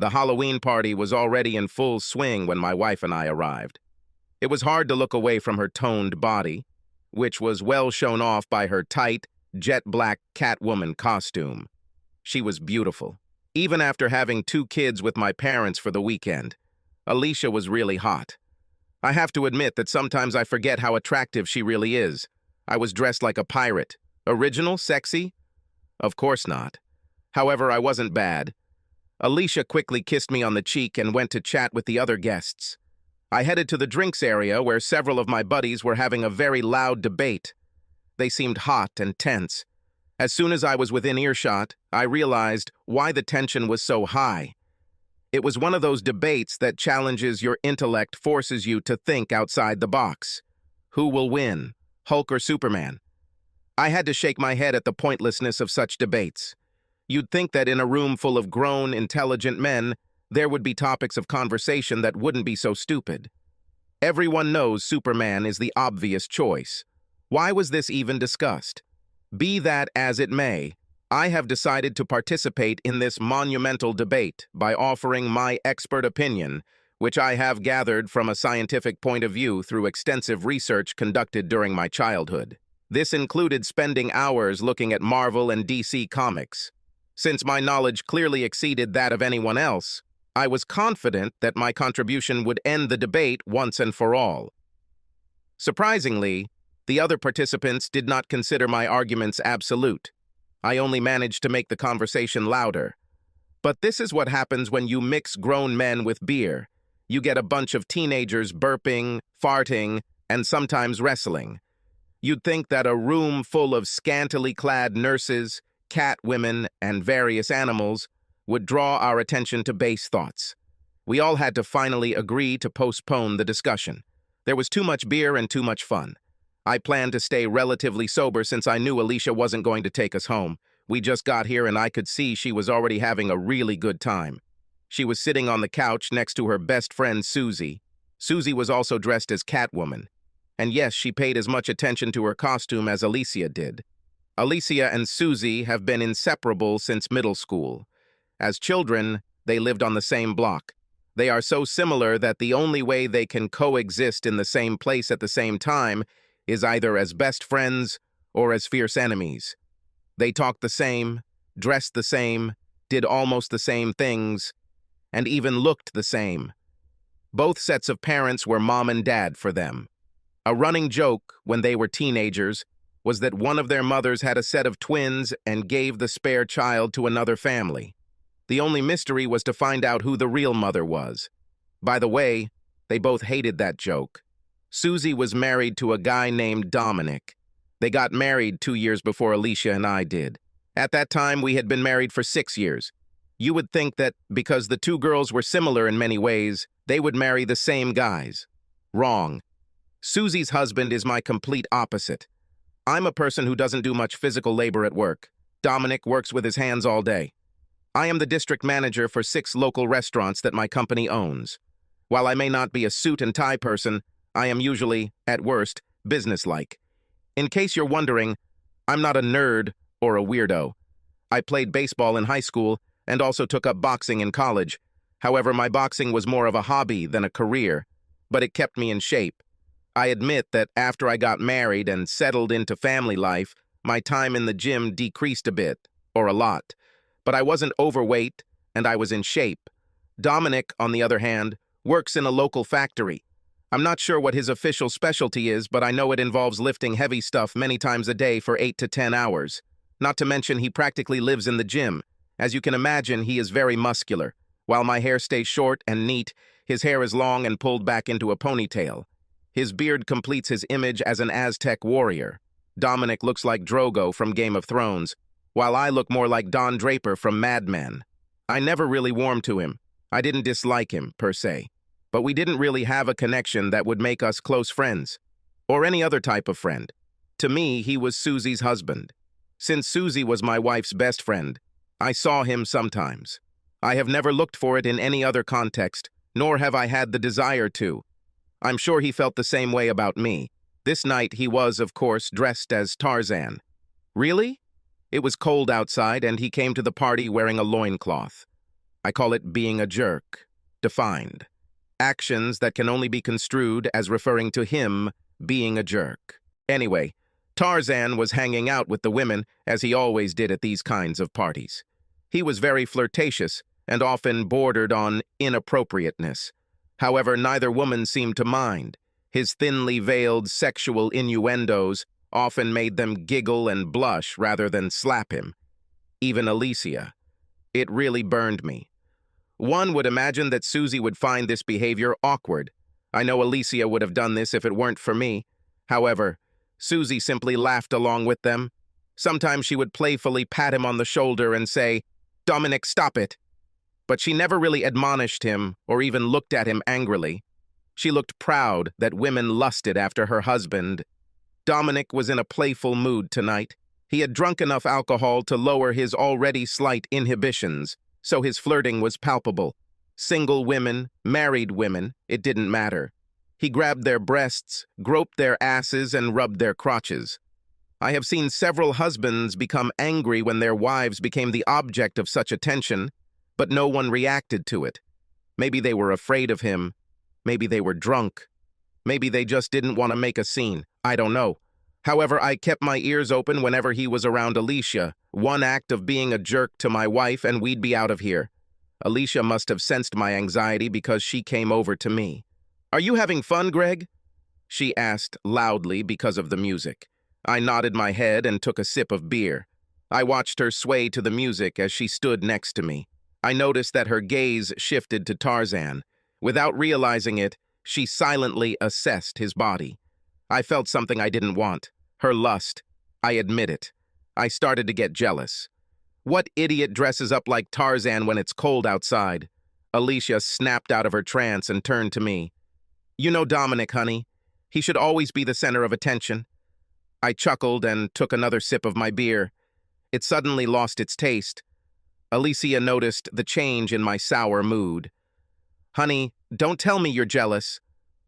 The Halloween party was already in full swing when my wife and I arrived. It was hard to look away from her toned body, which was well shown off by her tight, jet-black Catwoman costume. She was beautiful. Even after having 2 kids with my parents for the weekend, Alicia was really hot. I have to admit that sometimes I forget how attractive she really is. I was dressed like a pirate. Original? Sexy? Of course not. However, I wasn't bad. Alicia quickly kissed me on the cheek and went to chat with the other guests. I headed to the drinks area where several of my buddies were having a very loud debate. They seemed hot and tense. As soon as I was within earshot, I realized why the tension was so high. It was one of those debates that challenges your intellect, forces you to think outside the box. Who will win, Hulk or Superman? I had to shake my head at the pointlessness of such debates. You'd think that in a room full of grown, intelligent men, there would be topics of conversation that wouldn't be so stupid. Everyone knows Superman is the obvious choice. Why was this even discussed? Be that as it may, I have decided to participate in this monumental debate by offering my expert opinion, which I have gathered from a scientific point of view through extensive research conducted during my childhood. This included spending hours looking at Marvel and DC comics. Since my knowledge clearly exceeded that of anyone else, I was confident that my contribution would end the debate once and for all. Surprisingly, the other participants did not consider my arguments absolute. I only managed to make the conversation louder. But this is what happens when you mix grown men with beer. You get a bunch of teenagers burping, farting, and sometimes wrestling. You'd think that a room full of scantily clad nurses, cat women, and various animals would draw our attention to base thoughts. We all had to finally agree to postpone the discussion. There was too much beer and too much fun. I planned to stay relatively sober since I knew Alicia wasn't going to take us home. We just got here and I could see she was already having a really good time. She was sitting on the couch next to her best friend Susie. Susie was also dressed as Catwoman. And yes, she paid as much attention to her costume as Alicia did. Alicia and Susie have been inseparable since middle school. As children, they lived on the same block. They are so similar that the only way they can coexist in the same place at the same time is either as best friends or as fierce enemies. They talked the same, dressed the same, did almost the same things, and even looked the same. Both sets of parents were mom and dad for them. A running joke when they were teenagers was that one of their mothers had a set of twins and gave the spare child to another family. The only mystery was to find out who the real mother was. By the way, they both hated that joke. Susie was married to a guy named Dominic. They got married 2 years before Alicia and I did. At that time, we had been married for 6 years. You would think that because the 2 girls were similar in many ways, they would marry the same guys. Wrong. Susie's husband is my complete opposite. I'm a person who doesn't do much physical labor at work. Dominic works with his hands all day. I am the district manager for 6 local restaurants that my company owns. While I may not be a suit and tie person, I am usually, at worst, businesslike. In case you're wondering, I'm not a nerd or a weirdo. I played baseball in high school and also took up boxing in college. However, my boxing was more of a hobby than a career, but it kept me in shape. I admit that after I got married and settled into family life, my time in the gym decreased a bit, or a lot. But I wasn't overweight, and I was in shape. Dominic, on the other hand, works in a local factory. I'm not sure what his official specialty is, but I know it involves lifting heavy stuff many times a day for 8 to 10 hours. Not to mention he practically lives in the gym. As you can imagine, he is very muscular. While my hair stays short and neat, his hair is long and pulled back into a ponytail. His beard completes his image as an Aztec warrior. Dominic looks like Drogo from Game of Thrones, while I look more like Don Draper from Mad Men. I never really warmed to him. I didn't dislike him, per se. But we didn't really have a connection that would make us close friends. Or any other type of friend. To me, he was Susie's husband. Since Susie was my wife's best friend, I saw him sometimes. I have never looked for it in any other context, nor have I had the desire to. I'm sure he felt the same way about me. This night he was, of course, dressed as Tarzan. Really? It was cold outside, and he came to the party wearing a loincloth. I call it being a jerk. Defined. Actions that can only be construed as referring to him being a jerk. Anyway, Tarzan was hanging out with the women, as he always did at these kinds of parties. He was very flirtatious and often bordered on inappropriateness. However, neither woman seemed to mind. His thinly veiled sexual innuendos often made them giggle and blush rather than slap him. Even Alicia. It really burned me. One would imagine that Susie would find this behavior awkward. I know Alicia would have done this if it weren't for me. However, Susie simply laughed along with them. Sometimes she would playfully pat him on the shoulder and say, "Dominic, stop it." But she never really admonished him or even looked at him angrily. She looked proud that women lusted after her husband. Dominic was in a playful mood tonight. He had drunk enough alcohol to lower his already slight inhibitions, so his flirting was palpable. Single women, married women, it didn't matter. He grabbed their breasts, groped their asses, and rubbed their crotches. I have seen several husbands become angry when their wives became the object of such attention, but no one reacted to it. Maybe they were afraid of him. Maybe they were drunk. Maybe they just didn't want to make a scene. I don't know. However, I kept my ears open whenever he was around Alicia. One act of being a jerk to my wife and we'd be out of here. Alicia must have sensed my anxiety because she came over to me. "Are you having fun, Greg?" she asked loudly because of the music. I nodded my head and took a sip of beer. I watched her sway to the music as she stood next to me. I noticed that her gaze shifted to Tarzan. Without realizing it, she silently assessed his body. I felt something I didn't want. Her lust. I admit it. I started to get jealous. What idiot dresses up like Tarzan when it's cold outside? Alicia snapped out of her trance and turned to me. "You know Dominic, honey. He should always be the center of attention." I chuckled and took another sip of my beer. It suddenly lost its taste. Alicia noticed the change in my sour mood. "Honey, don't tell me you're jealous."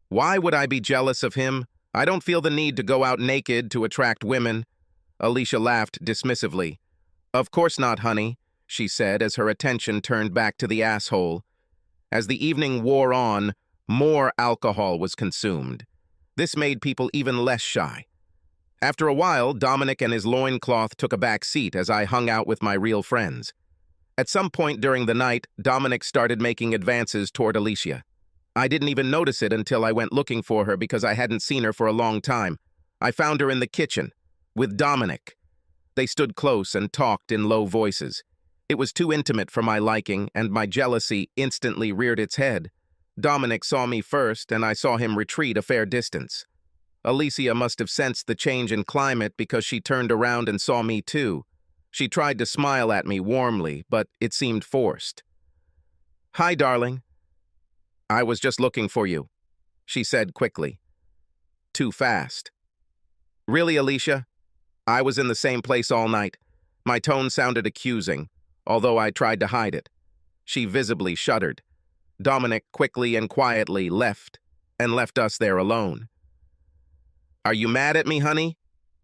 "Why would I be jealous of him? I don't feel the need to go out naked to attract women." Alicia laughed dismissively. "Of course not, honey," she said as her attention turned back to the asshole. As the evening wore on, more alcohol was consumed. This made people even less shy. After a while, Dominic and his loincloth took a back seat as I hung out with my real friends. At some point during the night, Dominic started making advances toward Alicia. I didn't even notice it until I went looking for her because I hadn't seen her for a long time. I found her in the kitchen, with Dominic. They stood close and talked in low voices. It was too intimate for my liking, and my jealousy instantly reared its head. Dominic saw me first, and I saw him retreat a fair distance. Alicia must have sensed the change in climate because she turned around and saw me too. She tried to smile at me warmly, but it seemed forced. "Hi, darling." "I was just looking for you," she said quickly. Too fast. "Really, Alicia? I was in the same place all night." My tone sounded accusing, although I tried to hide it. She visibly shuddered. Dominic quickly and quietly left us there alone. "Are you mad at me, honey?"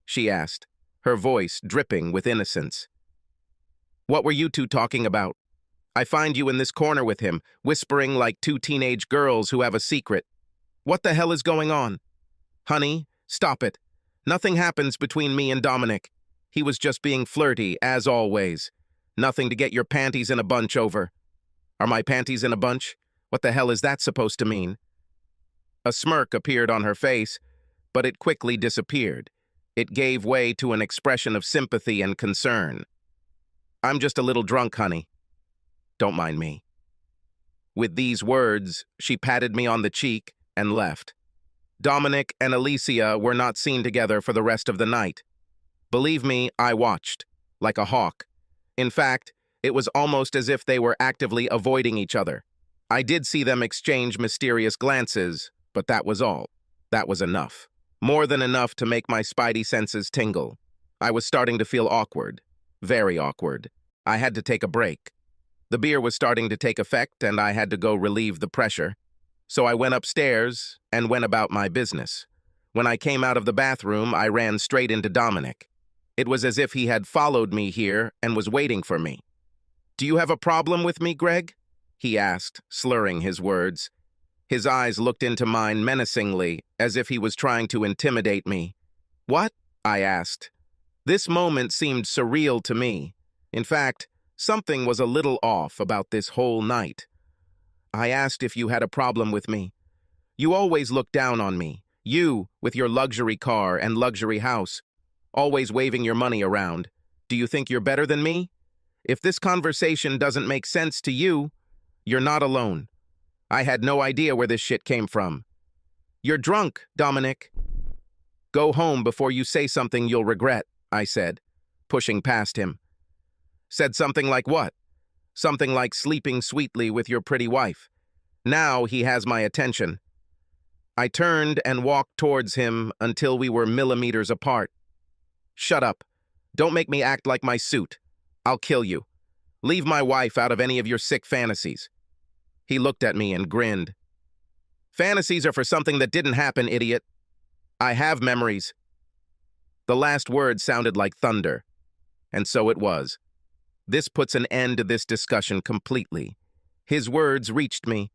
she asked, her voice dripping with innocence. "What were you two talking about? I find you in this corner with him, whispering like two teenage girls who have a secret. What the hell is going on?" "Honey, stop it. Nothing happens between me and Dominic. He was just being flirty, as always. Nothing to get your panties in a bunch over." "Are my panties in a bunch? What the hell is that supposed to mean?" A smirk appeared on her face, but it quickly disappeared. It gave way to an expression of sympathy and concern. "I'm just a little drunk, honey. Don't mind me." With these words, she patted me on the cheek and left. Dominic and Alicia were not seen together for the rest of the night. Believe me, I watched, like a hawk. In fact, it was almost as if they were actively avoiding each other. I did see them exchange mysterious glances, but that was all. That was enough. More than enough to make my spidey senses tingle. I was starting to feel awkward. Very awkward. I had to take a break. The beer was starting to take effect, and I had to go relieve the pressure. So I went upstairs and went about my business. When I came out of the bathroom, I ran straight into Dominic. It was as if he had followed me here and was waiting for me. "Do you have a problem with me, Greg?" he asked, slurring his words. His eyes looked into mine menacingly, as if he was trying to intimidate me. What? I asked. This moment seemed surreal to me. In fact, something was a little off about this whole night. I asked if you had a problem with me. You always look down on me. You, with your luxury car and luxury house, always waving your money around. Do you think you're better than me? If this conversation doesn't make sense to you, you're not alone. I had no idea where this shit came from. You're drunk, Dominic. Go home before you say something you'll regret, I said, pushing past him. Said something like what? Something like sleeping sweetly with your pretty wife. Now he has my attention. I turned and walked towards him until we were millimeters apart. Shut up. Don't make me act like my suit. I'll kill you. Leave my wife out of any of your sick fantasies. He looked at me and grinned. Fantasies are for something that didn't happen, idiot. I have memories. The last word sounded like thunder. And so it was. This puts an end to this discussion completely. His words reached me.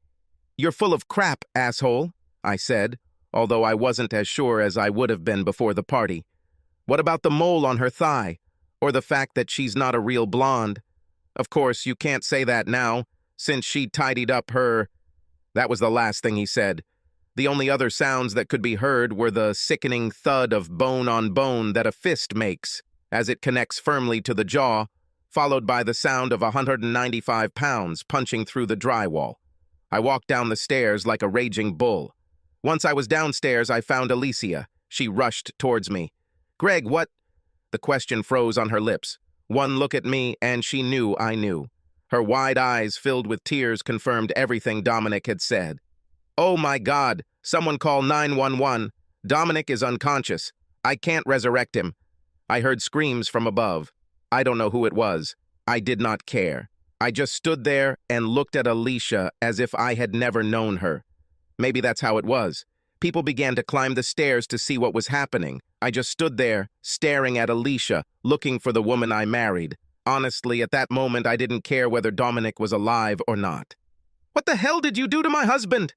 You're full of crap, asshole, I said, although I wasn't as sure as I would have been before the party. What about the mole on her thigh? Or the fact that she's not a real blonde? Of course, you can't say that now, since she tidied up her... That was the last thing he said. The only other sounds that could be heard were the sickening thud of bone on bone that a fist makes as it connects firmly to the jaw, followed by the sound of 195 pounds punching through the drywall. I walked down the stairs like a raging bull. Once I was downstairs, I found Alicia. She rushed towards me. Greg, what? The question froze on her lips. One look at me, and she knew I knew. Her wide eyes filled with tears confirmed everything Dominic had said. Oh my God, someone call 911. Dominic is unconscious. I can't resurrect him. I heard screams from above. I don't know who it was. I did not care. I just stood there and looked at Alicia as if I had never known her. Maybe that's how it was. People began to climb the stairs to see what was happening. I just stood there, staring at Alicia, looking for the woman I married. Honestly, at that moment, I didn't care whether Dominic was alive or not. What the hell did you do to my husband?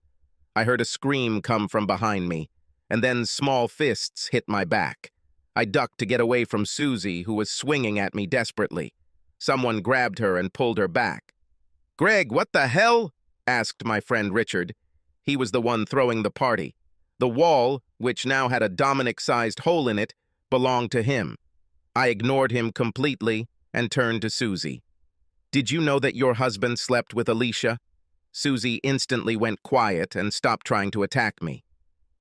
I heard a scream come from behind me, and then small fists hit my back. I ducked to get away from Susie, who was swinging at me desperately. Someone grabbed her and pulled her back. Greg, what the hell? Asked my friend Richard. He was the one throwing the party. The wall, which now had a Dominic-sized hole in it, belonged to him. I ignored him completely and turned to Susie. Did you know that your husband slept with Alicia? Susie instantly went quiet and stopped trying to attack me.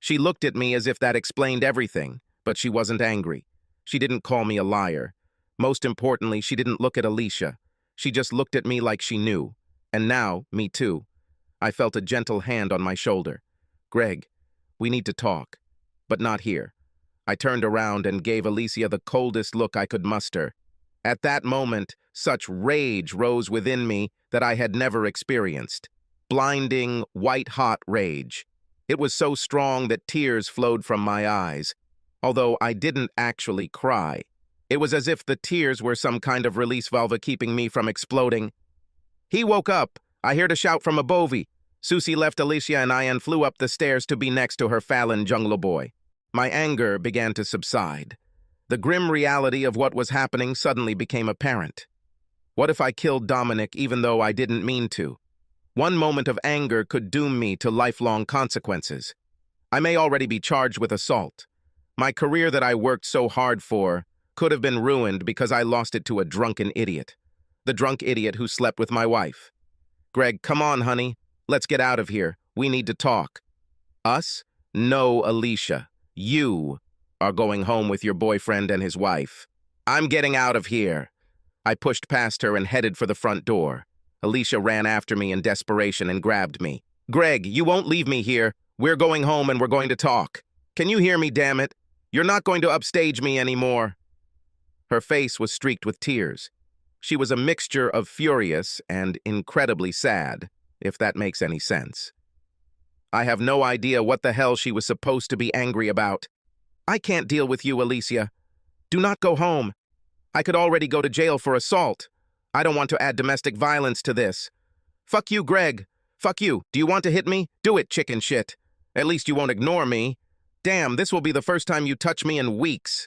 She looked at me as if that explained everything, but she wasn't angry. She didn't call me a liar. Most importantly, she didn't look at Alicia. She just looked at me like she knew. And now, me too. I felt a gentle hand on my shoulder. Greg, we need to talk, but not here. I turned around and gave Alicia the coldest look I could muster. At that moment, such rage rose within me that I had never experienced. Blinding, white-hot rage. It was so strong that tears flowed from my eyes, although I didn't actually cry. It was as if the tears were some kind of release valve keeping me from exploding. He woke up. I heard a shout from above. Susie left Alicia and I and flew up the stairs to be next to her Fallon jungle boy. My anger began to subside. The grim reality of what was happening suddenly became apparent. What if I killed Dominic even though I didn't mean to? One moment of anger could doom me to lifelong consequences. I may already be charged with assault. My career that I worked so hard for could have been ruined because I lost it to a drunken idiot. The drunk idiot who slept with my wife. Greg, come on, honey. Let's get out of here. We need to talk. Us? No, Alicia. You are going home with your boyfriend and his wife. I'm getting out of here. I pushed past her and headed for the front door. Alicia ran after me in desperation and grabbed me. Greg, you won't leave me here. We're going home and we're going to talk. Can you hear me, damn it? You're not going to upstage me anymore. Her face was streaked with tears. She was a mixture of furious and incredibly sad, if that makes any sense. I have no idea what the hell she was supposed to be angry about. I can't deal with you, Alicia. Do not go home. I could already go to jail for assault. I don't want to add domestic violence to this. Fuck you, Greg. Fuck you. Do you want to hit me? Do it, chicken shit. At least you won't ignore me. Damn, this will be the first time you touch me in weeks.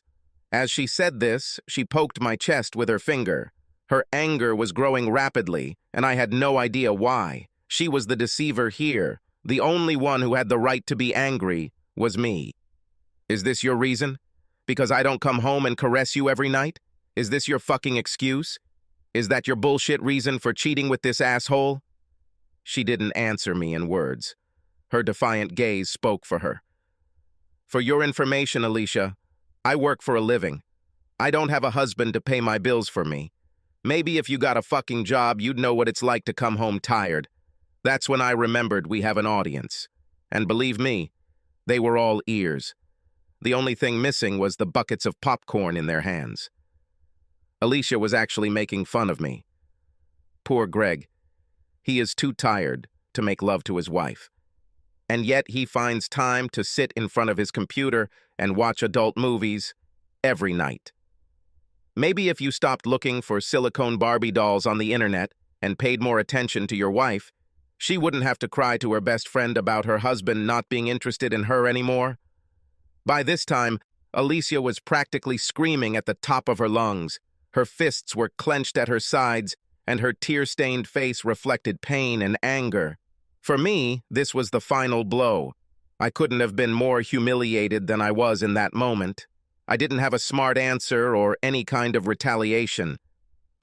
As she said this, she poked my chest with her finger. Her anger was growing rapidly, and I had no idea why. She was the deceiver here. The only one who had the right to be angry was me. Is this your reason? Because I don't come home and caress you every night? Is this your fucking excuse? Is that your bullshit reason for cheating with this asshole? She didn't answer me in words. Her defiant gaze spoke for her. For your information, Alicia, I work for a living. I don't have a husband to pay my bills for me. Maybe if you got a fucking job, you'd know what it's like to come home tired. That's when I remembered we have an audience. And believe me, they were all ears. The only thing missing was the buckets of popcorn in their hands. Alicia was actually making fun of me. Poor Greg. He is too tired to make love to his wife. And yet he finds time to sit in front of his computer and watch adult movies every night. Maybe if you stopped looking for silicone Barbie dolls on the internet and paid more attention to your wife, she wouldn't have to cry to her best friend about her husband not being interested in her anymore. By this time, Alicia was practically screaming at the top of her lungs. Her fists were clenched at her sides, and her tear-stained face reflected pain and anger. For me, this was the final blow. I couldn't have been more humiliated than I was in that moment. I didn't have a smart answer or any kind of retaliation.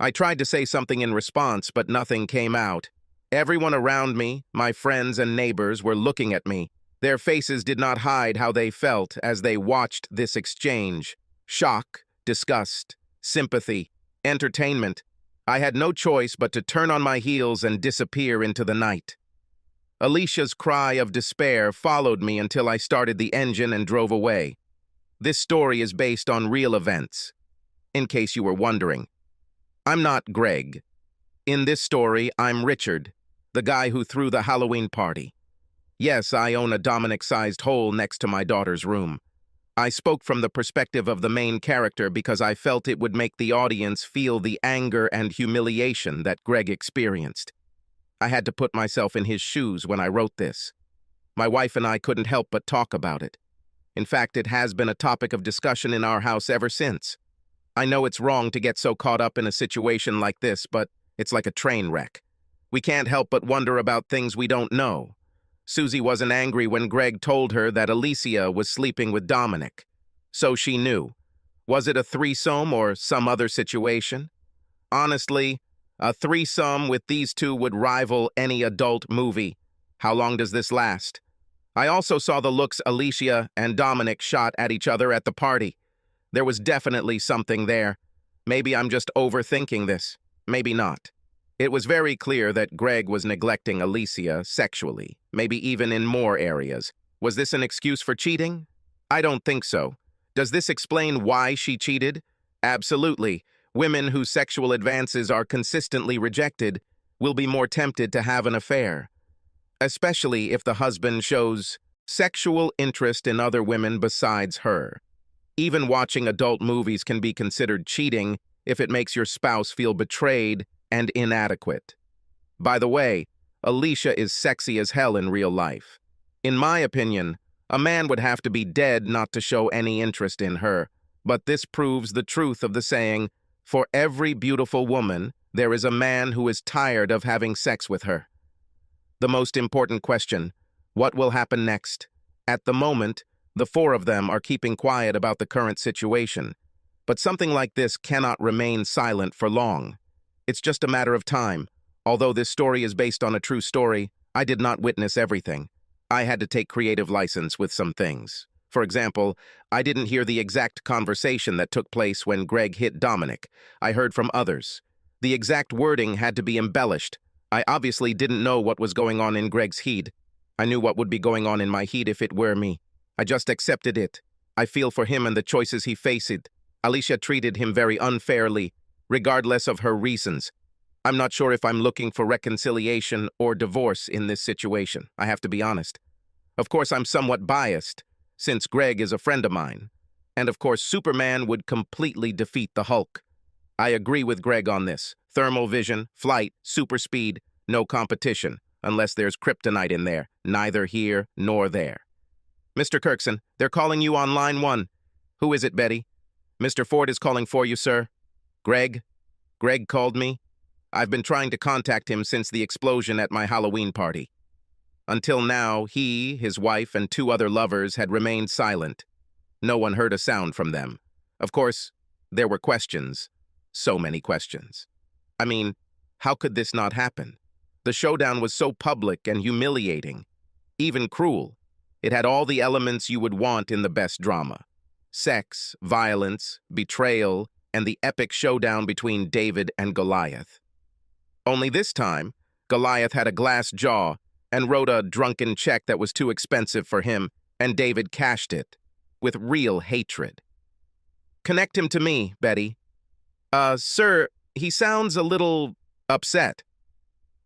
I tried to say something in response, but nothing came out. Everyone around me, my friends and neighbors, were looking at me. Their faces did not hide how they felt as they watched this exchange. Shock, disgust, sympathy, entertainment. I had no choice but to turn on my heels and disappear into the night. Alicia's cry of despair followed me until I started the engine and drove away. This story is based on real events. In case you were wondering, I'm not Greg. In this story, I'm Richard, the guy who threw the Halloween party. Yes, I own a Dominic-sized hole next to my daughter's room. I spoke from the perspective of the main character because I felt it would make the audience feel the anger and humiliation that Greg experienced. I had to put myself in his shoes when I wrote this. My wife and I couldn't help but talk about it. In fact, it has been a topic of discussion in our house ever since. I know it's wrong to get so caught up in a situation like this, but it's like a train wreck. We can't help but wonder about things we don't know. Susie wasn't angry when Greg told her that Alicia was sleeping with Dominic. So she knew. Was it a threesome or some other situation? Honestly, a threesome with these two would rival any adult movie. How long does this last? I also saw the looks Alicia and Dominic shot at each other at the party. There was definitely something there. Maybe I'm just overthinking this. Maybe not. It was very clear that Greg was neglecting Alicia sexually, maybe even in more areas. Was this an excuse for cheating? I don't think so. Does this explain why she cheated? Absolutely. Women whose sexual advances are consistently rejected will be more tempted to have an affair, especially if the husband shows sexual interest in other women besides her. Even watching adult movies can be considered cheating if it makes your spouse feel betrayed and inadequate. By the way, Alicia is sexy as hell in real life. In my opinion, a man would have to be dead not to show any interest in her, but this proves the truth of the saying, for every beautiful woman, there is a man who is tired of having sex with her. The most important question, what will happen next? At the moment, the four of them are keeping quiet about the current situation, but something like this cannot remain silent for long. It's just a matter of time. Although this story is based on a true story, I did not witness everything. I had to take creative license with some things. For example, I didn't hear the exact conversation that took place when Greg hit Dominic. I heard from others. The exact wording had to be embellished. I obviously didn't know what was going on in Greg's head. I knew what would be going on in my head if it were me. I just accepted it. I feel for him and the choices he faced. Alicia treated him very unfairly, regardless of her reasons. I'm not sure if I'm looking for reconciliation or divorce in this situation, I have to be honest. Of course, I'm somewhat biased, since Greg is a friend of mine. And of course, Superman would completely defeat the Hulk. I agree with Greg on this. Thermal vision, flight, super speed. No competition, unless there's kryptonite in there, neither here nor there. Mr. Kirkson, they're calling you on line 1. Who is it, Betty? Mr. Ford is calling for you, sir. Greg? Greg called me. I've been trying to contact him since the explosion at my Halloween party. Until now, he, his wife, and 2 other lovers had remained silent. No one heard a sound from them. Of course, there were questions. So many questions. I mean, how could this not happen? The showdown was so public and humiliating, even cruel. It had all the elements you would want in the best drama. Sex, violence, betrayal, and the epic showdown between David and Goliath. Only this time, Goliath had a glass jaw and wrote a drunken check that was too expensive for him, and David cashed it, with real hatred. Connect him to me, Betty. Sir, he sounds a little upset.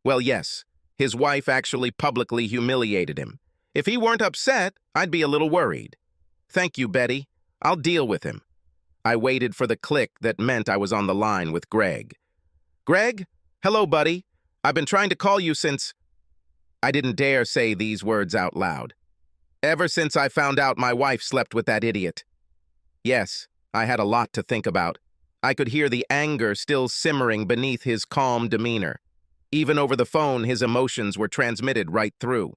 Well, yes, his wife actually publicly humiliated him. If he weren't upset, I'd be a little worried. Thank you, Betty. I'll deal with him. I waited for the click that meant I was on the line with Greg. Greg? Hello, buddy. I've been trying to call you since... I didn't dare say these words out loud. Ever since I found out my wife slept with that idiot. Yes, I had a lot to think about. I could hear the anger still simmering beneath his calm demeanor. Even over the phone, his emotions were transmitted right through.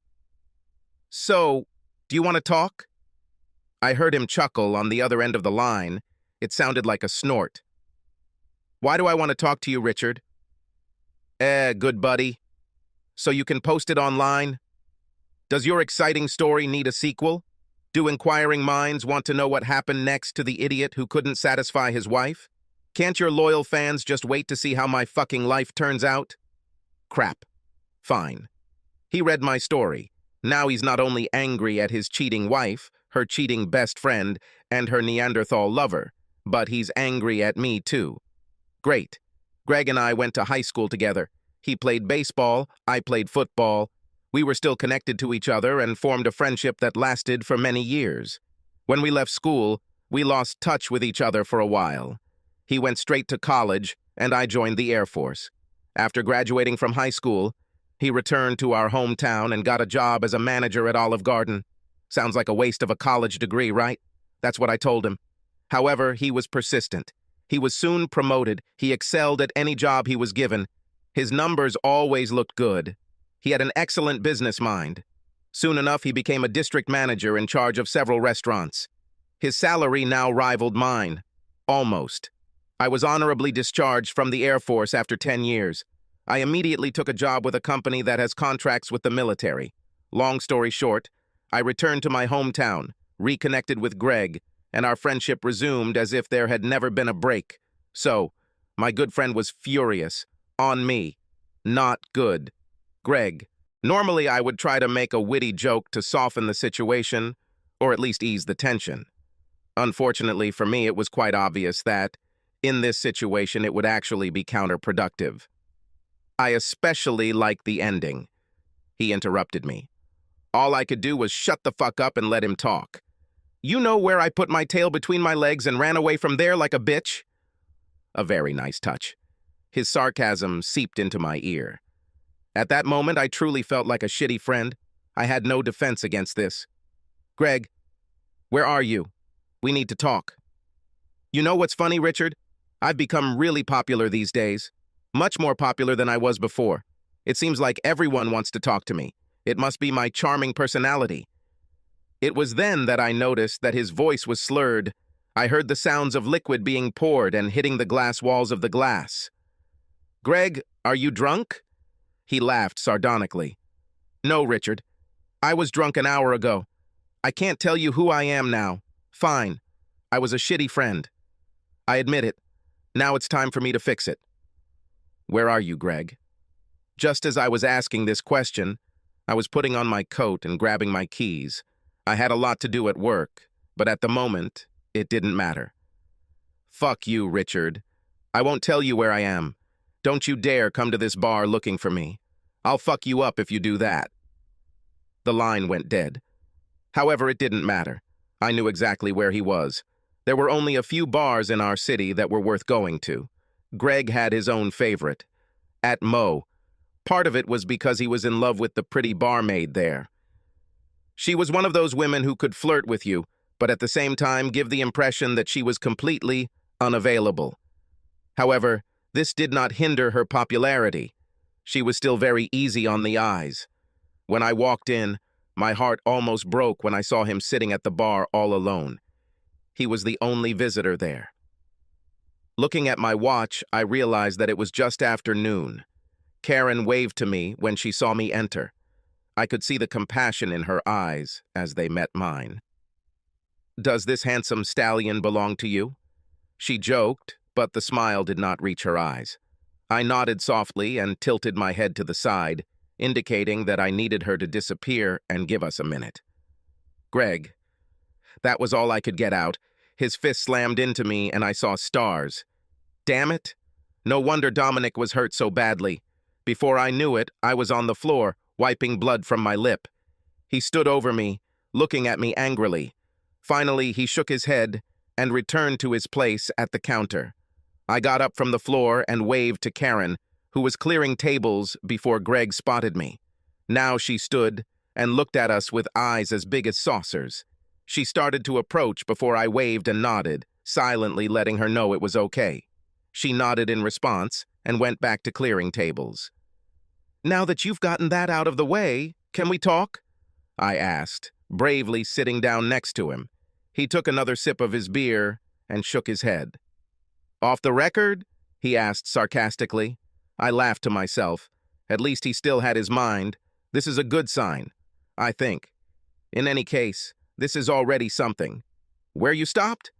So, do you want to talk? I heard him chuckle on the other end of the line. It sounded like a snort. Why do I want to talk to you, Richard? Good buddy. So you can post it online? Does your exciting story need a sequel? Do inquiring minds want to know what happened next to the idiot who couldn't satisfy his wife? Can't your loyal fans just wait to see how my fucking life turns out? Crap. Fine. He read my story. Now he's not only angry at his cheating wife, her cheating best friend, and her Neanderthal lover, but he's angry at me too. Great. Greg and I went to high school together. He played baseball, I played football. We were still connected to each other and formed a friendship that lasted for many years. When we left school, we lost touch with each other for a while. He went straight to college, and I joined the Air Force. After graduating from high school, he returned to our hometown and got a job as a manager at Olive Garden. Sounds like a waste of a college degree, right? That's what I told him. However, he was persistent. He was soon promoted. He excelled at any job he was given. His numbers always looked good. He had an excellent business mind. Soon enough, he became a district manager in charge of several restaurants. His salary now rivaled mine. Almost. I was honorably discharged from the Air Force after 10 years. I immediately took a job with a company that has contracts with the military. Long story short, I returned to my hometown, reconnected with Greg, and our friendship resumed as if there had never been a break. So, my good friend was furious. On me. Not good. Greg. Normally I would try to make a witty joke to soften the situation, or at least ease the tension. Unfortunately for me, it was quite obvious that, in this situation, it would actually be counterproductive. I especially liked the ending. He interrupted me. All I could do was shut the fuck up and let him talk. You know where I put my tail between my legs and ran away from there like a bitch? A very nice touch. His sarcasm seeped into my ear. At that moment, I truly felt like a shitty friend. I had no defense against this. Greg, where are you? We need to talk. You know what's funny, Richard? I've become really popular these days. Much more popular than I was before. It seems like everyone wants to talk to me. It must be my charming personality. It was then that I noticed that his voice was slurred. I heard the sounds of liquid being poured and hitting the glass walls of the glass. Greg, are you drunk? He laughed sardonically. No, Richard. I was drunk an hour ago. I can't tell you who I am now. Fine. I was a shitty friend. I admit it. Now it's time for me to fix it. Where are you, Greg? Just as I was asking this question, I was putting on my coat and grabbing my keys. I had a lot to do at work, but at the moment, it didn't matter. Fuck you, Richard. I won't tell you where I am. Don't you dare come to this bar looking for me. I'll fuck you up if you do that. The line went dead. However, it didn't matter. I knew exactly where he was. There were only a few bars in our city that were worth going to. Greg had his own favorite. At Mo. Part of it was because he was in love with the pretty barmaid there. She was one of those women who could flirt with you, but at the same time give the impression that she was completely unavailable. However, this did not hinder her popularity. She was still very easy on the eyes. When I walked in, my heart almost broke when I saw him sitting at the bar all alone. He was the only visitor there. Looking at my watch, I realized that it was just after noon. Karen waved to me when she saw me enter. I could see the compassion in her eyes as they met mine. "Does this handsome stallion belong to you?" She joked, but the smile did not reach her eyes. I nodded softly and tilted my head to the side, indicating that I needed her to disappear and give us a minute. "Greg." That was all I could get out. His fist slammed into me and I saw stars. Damn it! No wonder Dominic was hurt so badly. Before I knew it, I was on the floor, wiping blood from my lip. He stood over me, looking at me angrily. Finally, he shook his head and returned to his place at the counter. I got up from the floor and waved to Karen, who was clearing tables before Greg spotted me. Now she stood and looked at us with eyes as big as saucers. She started to approach before I waved and nodded, silently letting her know it was okay. She nodded in response and went back to clearing tables. "Now that you've gotten that out of the way, can we talk?" I asked, bravely sitting down next to him. He took another sip of his beer and shook his head. "Off the record?" he asked sarcastically. I laughed to myself. At least he still had his mind. This is a good sign, I think. In any case, this is already something. "Where you stopped?"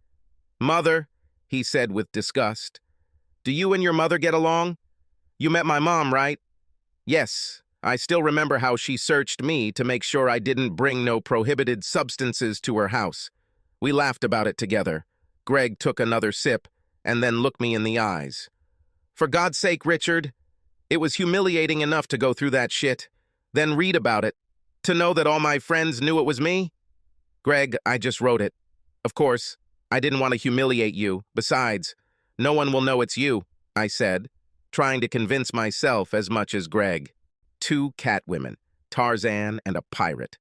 "Mother," he said with disgust. "Do you and your mother get along? You met my mom, right?" "Yes, I still remember how she searched me to make sure I didn't bring no prohibited substances to her house. We laughed about it together." Greg took another sip and then looked me in the eyes. "For God's sake, Richard, it was humiliating enough to go through that shit, then read about it, to know that all my friends knew it was me. Greg, I just wrote it. Of course, I didn't want to humiliate you. Besides, no one will know it's you," I said, trying to convince myself as much as Greg. Two Catwomen, Tarzan and a pirate.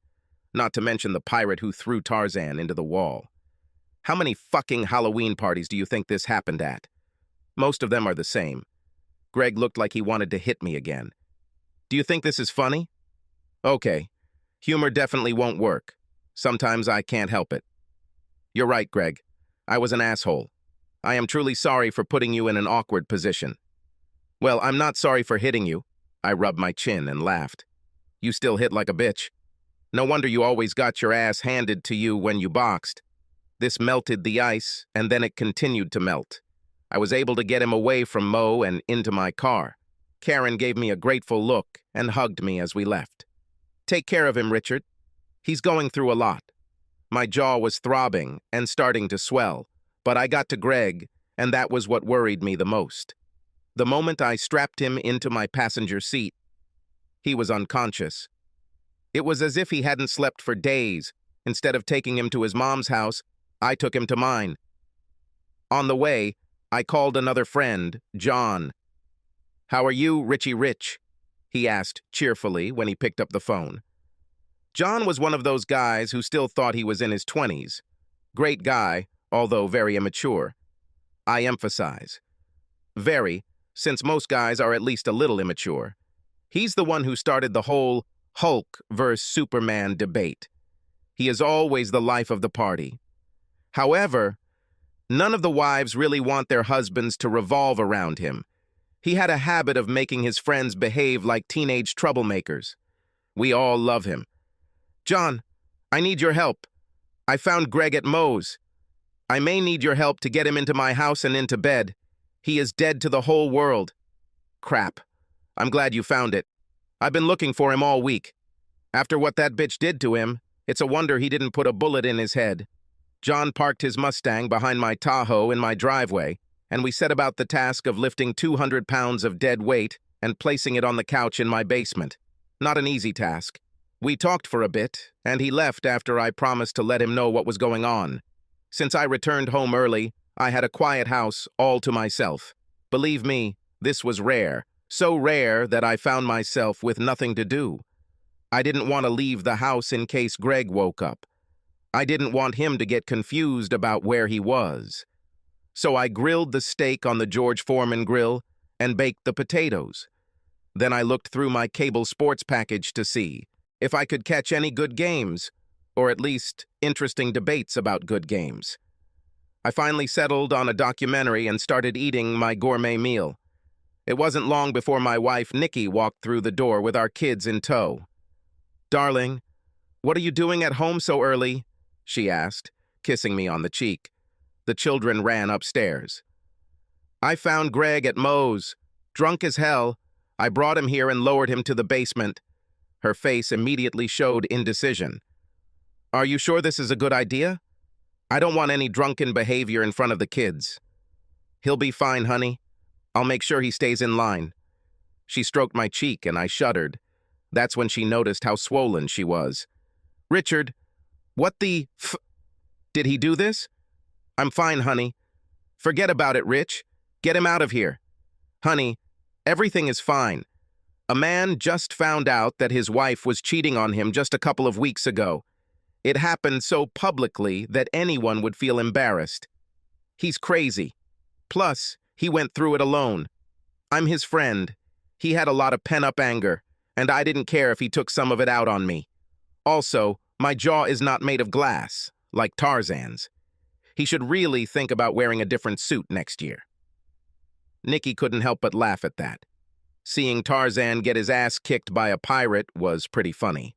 Not to mention the pirate who threw Tarzan into the wall. How many fucking Halloween parties do you think this happened at? Most of them are the same. Greg looked like he wanted to hit me again. "Do you think this is funny?" "Okay. Humor definitely won't work. Sometimes I can't help it." "You're right, Greg. I was an asshole. I am truly sorry for putting you in an awkward position." "Well, I'm not sorry for hitting you." I rubbed my chin and laughed. "You still hit like a bitch. No wonder you always got your ass handed to you when you boxed." This melted the ice, and then it continued to melt. I was able to get him away from Mo and into my car. Karen gave me a grateful look and hugged me as we left. "Take care of him, Richard. He's going through a lot." My jaw was throbbing and starting to swell, but I got to Greg, and that was what worried me the most. The moment I strapped him into my passenger seat, he was unconscious. It was as if he hadn't slept for days. Instead of taking him to his mom's house, I took him to mine. On the way, I called another friend, John. "How are you, Richie Rich?" he asked cheerfully when he picked up the phone. John was one of those guys who still thought he was in his 20s. Great guy, although very immature. I emphasize. Very, since most guys are at least a little immature. He's the one who started the whole Hulk versus Superman debate. He is always the life of the party. However, none of the wives really want their husbands to revolve around him. He had a habit of making his friends behave like teenage troublemakers. We all love him. "John, I need your help. I found Greg at Moe's. I may need your help to get him into my house and into bed. He is dead to the whole world." "Crap. I'm glad you found it. I've been looking for him all week. After what that bitch did to him, it's a wonder he didn't put a bullet in his head." John parked his Mustang behind my Tahoe in my driveway, and we set about the task of lifting 200 pounds of dead weight and placing it on the couch in my basement. Not an easy task. We talked for a bit, and he left after I promised to let him know what was going on. Since I returned home early, I had a quiet house all to myself. Believe me, this was rare, So rare that I found myself with nothing to do. I didn't want to leave the house in case Greg woke up. I didn't want him to get confused about where he was. So I grilled the steak on the George Foreman grill and baked the potatoes. Then I looked through my cable sports package to see if I could catch any good games, or at least interesting debates about good games. I finally settled on a documentary and started eating my gourmet meal. It wasn't long before my wife, Nikki, walked through the door with our kids in tow. "Darling, what are you doing at home so early?" she asked, kissing me on the cheek. The children ran upstairs. "I found Greg at Moe's, drunk as hell. I brought him here and lowered him to the basement." Her face immediately showed indecision. "Are you sure this is a good idea? I don't want any drunken behavior in front of the kids." "He'll be fine, honey. I'll make sure he stays in line." She stroked my cheek and I shuddered. That's when she noticed how swollen she was. "Richard, what the f... Did he do this?" "I'm fine, honey." "Forget about it, Rich. Get him out of here." "Honey, everything is fine. A man just found out that his wife was cheating on him just a couple of weeks ago. It happened so publicly that anyone would feel embarrassed. He's crazy. Plus, he went through it alone. I'm his friend. He had a lot of pent-up anger, and I didn't care if he took some of it out on me. Also, my jaw is not made of glass, like Tarzan's. He should really think about wearing a different suit next year." Nikki couldn't help but laugh at that. Seeing Tarzan get his ass kicked by a pirate was pretty funny.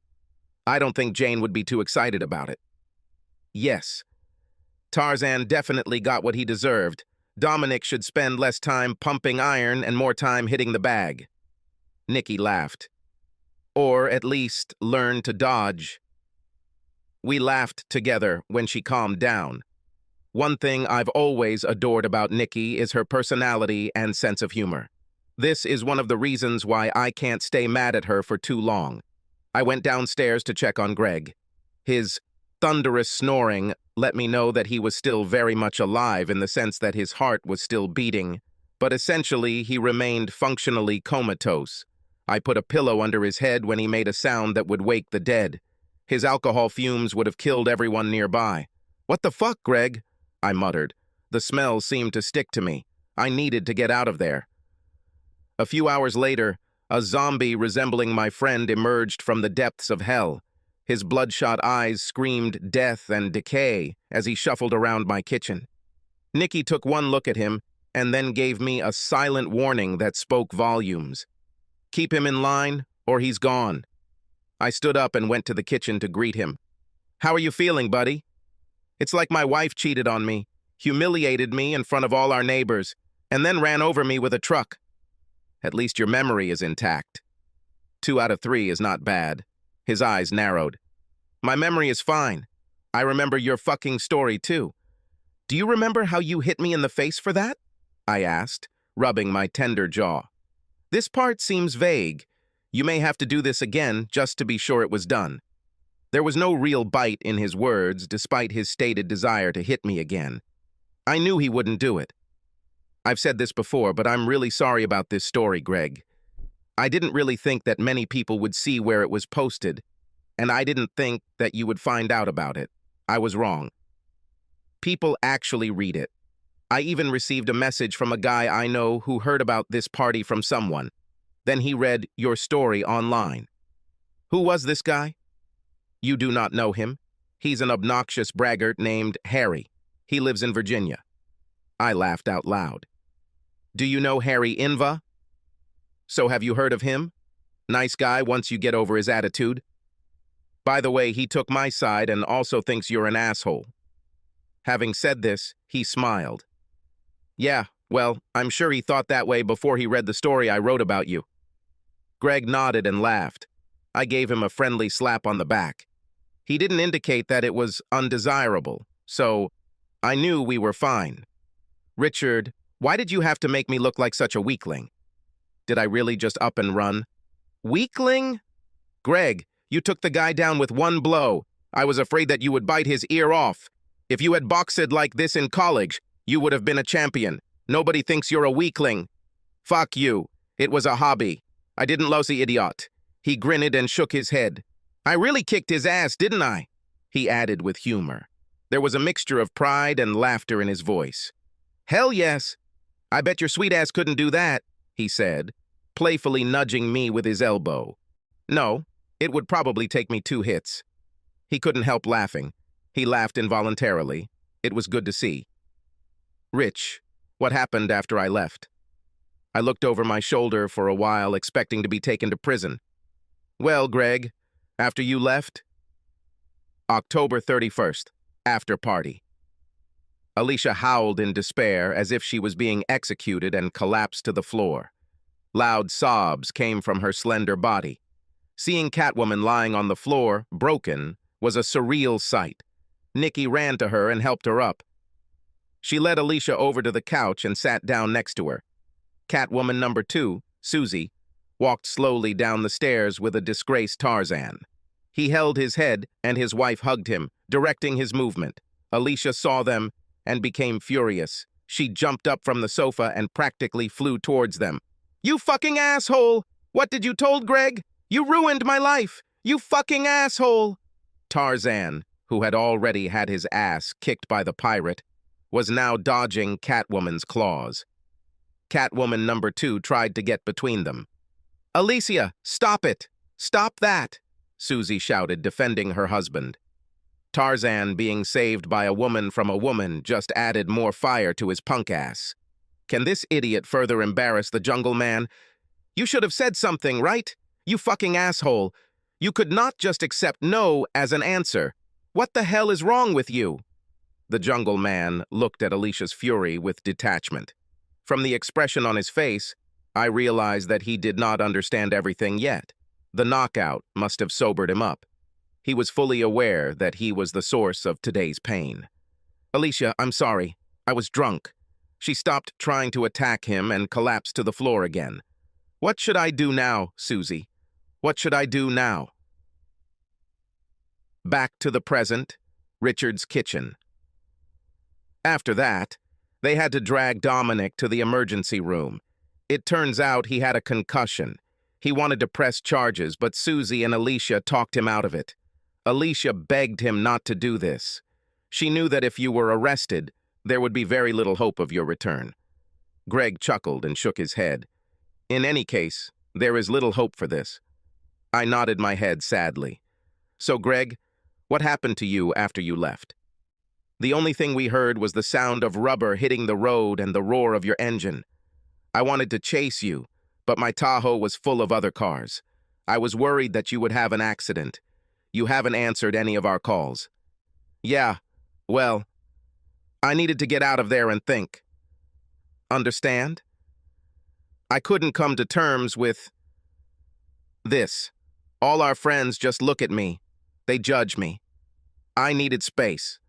I don't think Jane would be too excited about it. Yes, Tarzan definitely got what he deserved. Dominic should spend less time pumping iron and more time hitting the bag. Nikki laughed. Or at least learn to dodge. We laughed together when she calmed down. One thing I've always adored about Nikki is her personality and sense of humor. This is one of the reasons why I can't stay mad at her for too long. I went downstairs to check on Greg. His thunderous snoring let me know that he was still very much alive in the sense that his heart was still beating, but essentially he remained functionally comatose. I put a pillow under his head when he made a sound that would wake the dead. His alcohol fumes would have killed everyone nearby. "What the fuck, Greg?" I muttered. The smell seemed to stick to me. I needed to get out of there. A few hours later, a zombie resembling my friend emerged from the depths of hell. His bloodshot eyes screamed death and decay as he shuffled around my kitchen. Nikki took one look at him and then gave me a silent warning that spoke volumes. "Keep him in line, or he's gone." I stood up and went to the kitchen to greet him. "How are you feeling, buddy?" "It's like my wife cheated on me, humiliated me in front of all our neighbors, and then ran over me with a truck." "At least your memory is intact." 2 out of 3 is not bad. His eyes narrowed. "My memory is fine. I remember your fucking story, too." "Do you remember how you hit me in the face for that?" I asked, rubbing my tender jaw. "This part seems vague. You may have to do this again just to be sure it was done." There was no real bite in his words, despite his stated desire to hit me again. I knew he wouldn't do it. "I've said this before, but I'm really sorry about this story, Greg. I didn't really think that many people would see where it was posted, and I didn't think that you would find out about it. I was wrong. People actually read it. I even received a message from a guy I know who heard about this party from someone. Then he read your story online." "Who was this guy?" "You do not know him. He's an obnoxious braggart named Harry. He lives in Virginia." I laughed out loud. "Do you know Harry Inva?" "So have you heard of him? Nice guy once you get over his attitude. By the way, he took my side and also thinks you're an asshole." Having said this, he smiled. "Yeah, well, I'm sure he thought that way before he read the story I wrote about you." Greg nodded and laughed. I gave him a friendly slap on the back. He didn't indicate that it was undesirable, so I knew we were fine. "Richard, why did you have to make me look like such a weakling? Did I really just up and run?" "Weakling? Greg, you took the guy down with one blow. I was afraid that you would bite his ear off. If you had boxed like this in college, you would have been a champion. Nobody thinks you're a weakling." "Fuck you. It was a hobby. I didn't lose the idiot. He grinned and shook his head. I really kicked his ass, didn't I? He added with humor. There was a mixture of pride and laughter in his voice. Hell yes. I bet your sweet ass couldn't do that, he said, playfully nudging me with his elbow. No, it would probably take me 2 hits. He couldn't help laughing. He laughed involuntarily. It was good to see. Rich, what happened after I left? I looked over my shoulder for a while, expecting to be taken to prison. Well, Greg, after you left? October 31st, after party. Alicia howled in despair as if she was being executed and collapsed to the floor. Loud sobs came from her slender body. Seeing Catwoman lying on the floor, broken, was a surreal sight. Nikki ran to her and helped her up. She led Alicia over to the couch and sat down next to her. Catwoman number 2, Susie, walked slowly down the stairs with a disgraced Tarzan. He held his head and his wife hugged him, directing his movement. Alicia saw them and became furious. She jumped up from the sofa and practically flew towards them. You fucking asshole! What did you told Greg? You ruined my life! You fucking asshole! Tarzan, who had already had his ass kicked by the pirate, was now dodging Catwoman's claws. Catwoman number 2 tried to get between them. Alicia, stop it! Stop that! Susie shouted, defending her husband. Tarzan, being saved by a woman from a woman, just added more fire to his punk ass. Can this idiot further embarrass the Jungle Man? You should have said something, right? You fucking asshole. You could not just accept no as an answer. What the hell is wrong with you? The Jungle Man looked at Alicia's fury with detachment. From the expression on his face, I realized that he did not understand everything yet. The knockout must have sobered him up. He was fully aware that he was the source of today's pain. Alicia, I'm sorry. I was drunk. She stopped trying to attack him and collapsed to the floor again. What should I do now, Susie? What should I do now? Back to the present, Richard's kitchen. After that, they had to drag Dominic to the emergency room. It turns out he had a concussion. He wanted to press charges, but Susie and Alicia talked him out of it. Alicia begged him not to do this. She knew that if you were arrested, there would be very little hope of your return. Greg chuckled and shook his head. In any case, there is little hope for this. I nodded my head sadly. So, Greg, what happened to you after you left? The only thing we heard was the sound of rubber hitting the road and the roar of your engine. I wanted to chase you, but my Tahoe was full of other cars. I was worried that you would have an accident. You haven't answered any of our calls. Yeah, well, I needed to get out of there and think. Understand? I couldn't come to terms with this. All our friends just look at me. They judge me. I needed space.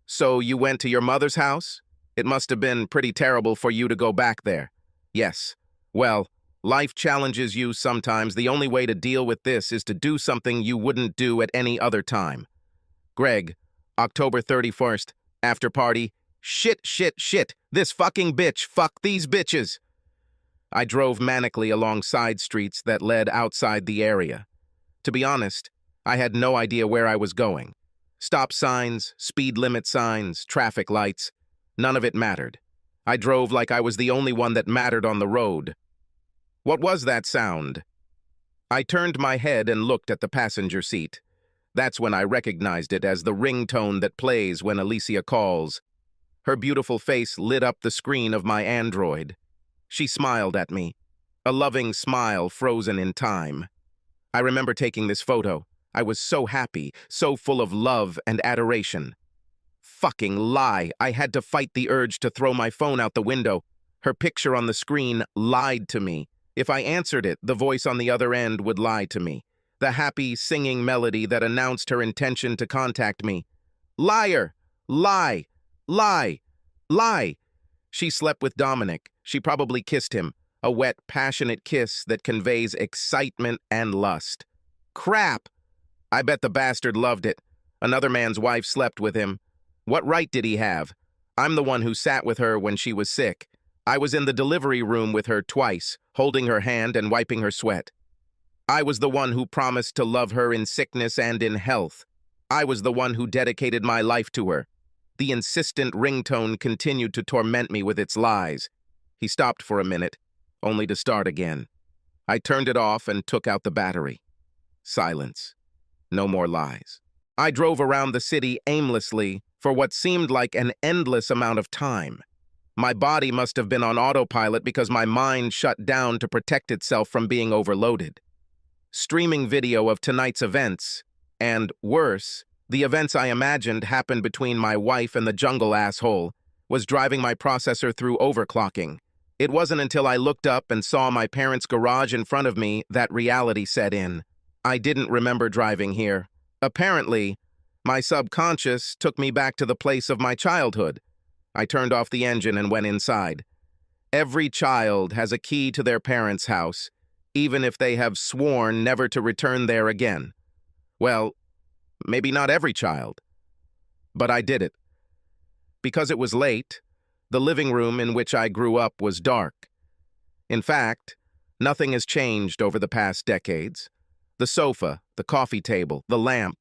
So you went to your mother's house? It must have been pretty terrible for you to go back there. Yes. Well, life challenges you sometimes. The only way to deal with this is to do something you wouldn't do at any other time. Greg, October 31st, after party. Shit, shit, shit. This fucking bitch. Fuck these bitches. I drove manically along side streets that led outside the area. To be honest, I had no idea where I was going. Stop signs, speed limit signs, traffic lights. None of it mattered. I drove like I was the only one that mattered on the road. What was that sound? I turned my head and looked at the passenger seat. That's when I recognized it as the ringtone that plays when Alicia calls. Her beautiful face lit up the screen of my Android. She smiled at me, a loving smile frozen in time. I remember taking this photo. I was so happy, so full of love and adoration. Fucking lie. I had to fight the urge to throw my phone out the window. Her picture on the screen lied to me. If I answered it, the voice on the other end would lie to me. The happy, singing melody that announced her intention to contact me. Liar! Lie! Lie! Lie! She slept with Dominic. She probably kissed him. A wet, passionate kiss that conveys excitement and lust. Crap! I bet the bastard loved it. Another man's wife slept with him. What right did he have? I'm the one who sat with her when she was sick. I was in the delivery room with her twice, holding her hand and wiping her sweat. I was the one who promised to love her in sickness and in health. I was the one who dedicated my life to her. The insistent ringtone continued to torment me with its lies. He stopped for a minute, only to start again. I turned it off and took out the battery. Silence. No more lies. I drove around the city aimlessly for what seemed like an endless amount of time. My body must have been on autopilot because my mind shut down to protect itself from being overloaded. Streaming video of tonight's events, and worse, the events I imagined happened between my wife and the jungle asshole, was driving my processor through overclocking. It wasn't until I looked up and saw my parents' garage in front of me that reality set in. I didn't remember driving here. Apparently, my subconscious took me back to the place of my childhood. I turned off the engine and went inside. Every child has a key to their parents' house, even if they have sworn never to return there again. Well, maybe not every child. But I did it. Because it was late, the living room in which I grew up was dark. In fact, nothing has changed over the past decades. The sofa, the coffee table, the lamp,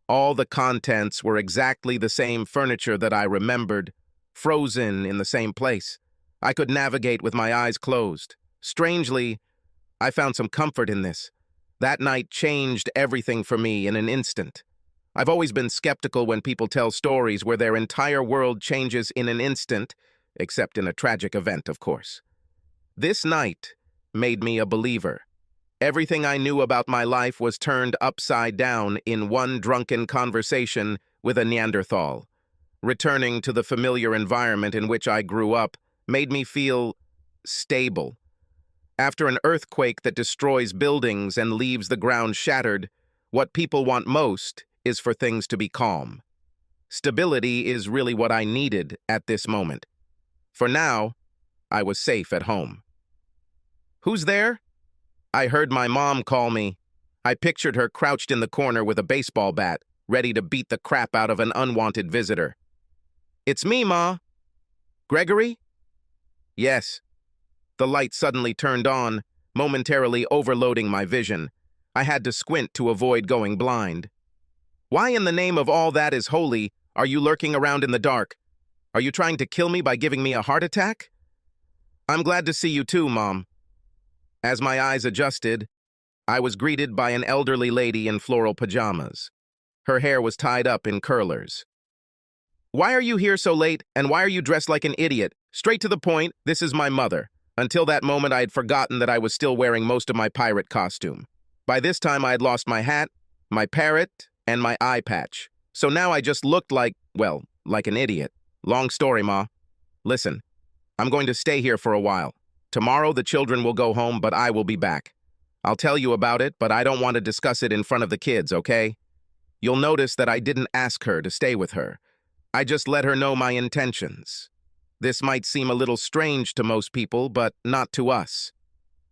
all the contents were exactly the same furniture that I remembered, frozen in the same place. I could navigate with my eyes closed. Strangely, I found some comfort in this. That night changed everything for me in an instant. I've always been skeptical when people tell stories where their entire world changes in an instant, except in a tragic event, of course. This night made me a believer. Everything I knew about my life was turned upside down in one drunken conversation with a Neanderthal. Returning to the familiar environment in which I grew up made me feel stable. After an earthquake that destroys buildings and leaves the ground shattered, what people want most is for things to be calm. Stability is really what I needed at this moment. For now, I was safe at home. "Who's there?" I heard my mom call me. I pictured her crouched in the corner with a baseball bat, ready to beat the crap out of an unwanted visitor. "It's me, Ma." "Gregory?" "Yes." The light suddenly turned on, momentarily overloading my vision. I had to squint to avoid going blind. "Why in the name of all that is holy are you lurking around in the dark? Are you trying to kill me by giving me a heart attack?" "I'm glad to see you too, Mom." As my eyes adjusted, I was greeted by an elderly lady in floral pajamas. Her hair was tied up in curlers. "Why are you here so late, and why are you dressed like an idiot? Straight to the point, this is my mother." Until that moment, I had forgotten that I was still wearing most of my pirate costume. By this time, I had lost my hat, my parrot, and my eye patch. So now I just looked like, well, like an idiot. Long story, Ma. Listen, I'm going to stay here for a while. Tomorrow, the children will go home, but I will be back. I'll tell you about it, but I don't want to discuss it in front of the kids, okay? You'll notice that I didn't ask her to stay with her. I just let her know my intentions. This might seem a little strange to most people, but not to us.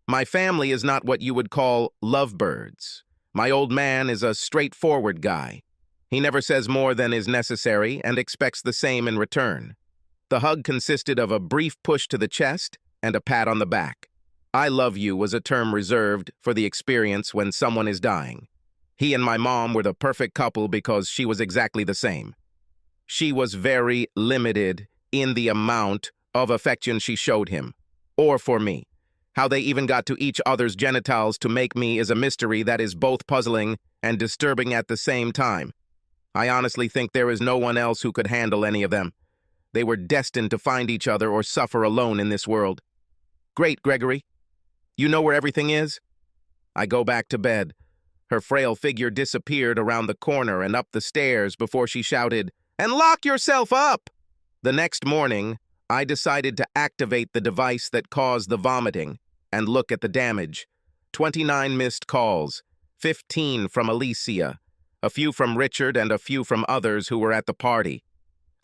My family is not what you would call lovebirds. My old man is a straightforward guy. He never says more than is necessary and expects the same in return. The hug consisted of a brief push to the chest and a pat on the back. "I love you" was a term reserved for the experience when someone is dying. He and my mom were the perfect couple because she was exactly the same. She was very limited in the amount of affection she showed him, or for me. How they even got to each other's genitals to make me is a mystery that is both puzzling and disturbing at the same time. I honestly think there is no one else who could handle any of them. They were destined to find each other or suffer alone in this world. "Great, Gregory. You know where everything is?" I go back to bed. Her frail figure disappeared around the corner and up the stairs before she shouted, "And lock yourself up!" The next morning, I decided to activate the device that caused the vomiting and look at the damage. 29 missed calls, 15 from Alicia, a few from Richard and a few from others who were at the party.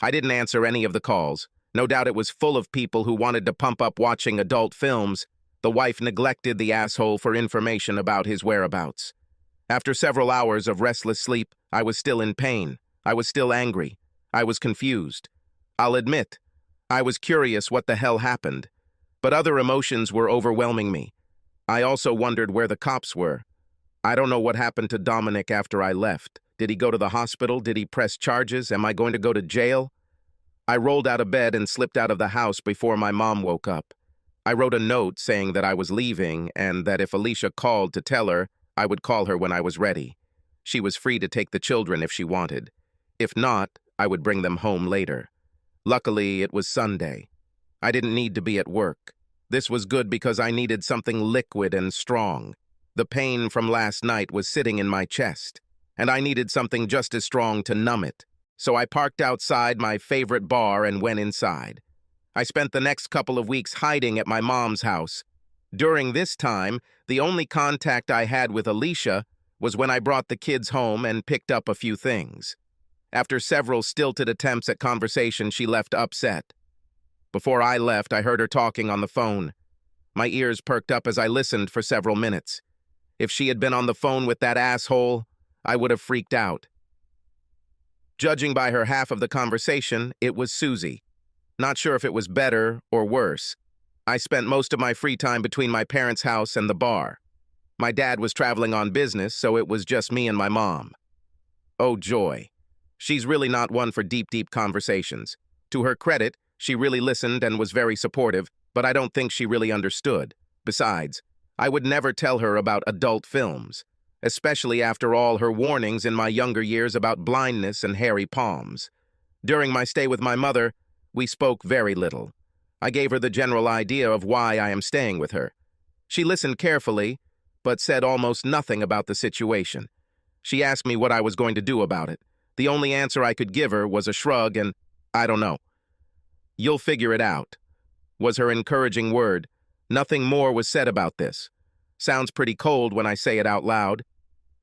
I didn't answer any of the calls. No doubt it was full of people who wanted to pump up watching adult films. The wife neglected the asshole for information about his whereabouts. After several hours of restless sleep, I was still in pain. I was still angry. I was confused. I'll admit, I was curious what the hell happened. But other emotions were overwhelming me. I also wondered where the cops were. I don't know what happened to Dominic after I left. Did he go to the hospital? Did he press charges? Am I going to go to jail? I rolled out of bed and slipped out of the house before my mom woke up. I wrote a note saying that I was leaving and that if Alicia called to tell her, I would call her when I was ready. She was free to take the children if she wanted. If not, I would bring them home later. Luckily, it was Sunday. I didn't need to be at work. This was good because I needed something liquid and strong. The pain from last night was sitting in my chest, and I needed something just as strong to numb it. So I parked outside my favorite bar and went inside. I spent the next couple of weeks hiding at my mom's house. During this time, the only contact I had with Alicia was when I brought the kids home and picked up a few things. After several stilted attempts at conversation, she left upset. Before I left, I heard her talking on the phone. My ears perked up as I listened for several minutes. If she had been on the phone with that asshole, I would have freaked out. Judging by her half of the conversation, it was Susie. Not sure if it was better or worse. I spent most of my free time between my parents' house and the bar. My dad was traveling on business, so it was just me and my mom. Oh, joy. She's really not one for deep conversations. To her credit, she really listened and was very supportive, but I don't think she really understood. Besides, I would never tell her about adult films, especially after all her warnings in my younger years about blindness and hairy palms. During my stay with my mother, we spoke very little. I gave her the general idea of why I am staying with her. She listened carefully, but said almost nothing about the situation. She asked me what I was going to do about it. The only answer I could give her was a shrug and, I don't know. You'll figure it out, was her encouraging word. Nothing more was said about this. Sounds pretty cold when I say it out loud.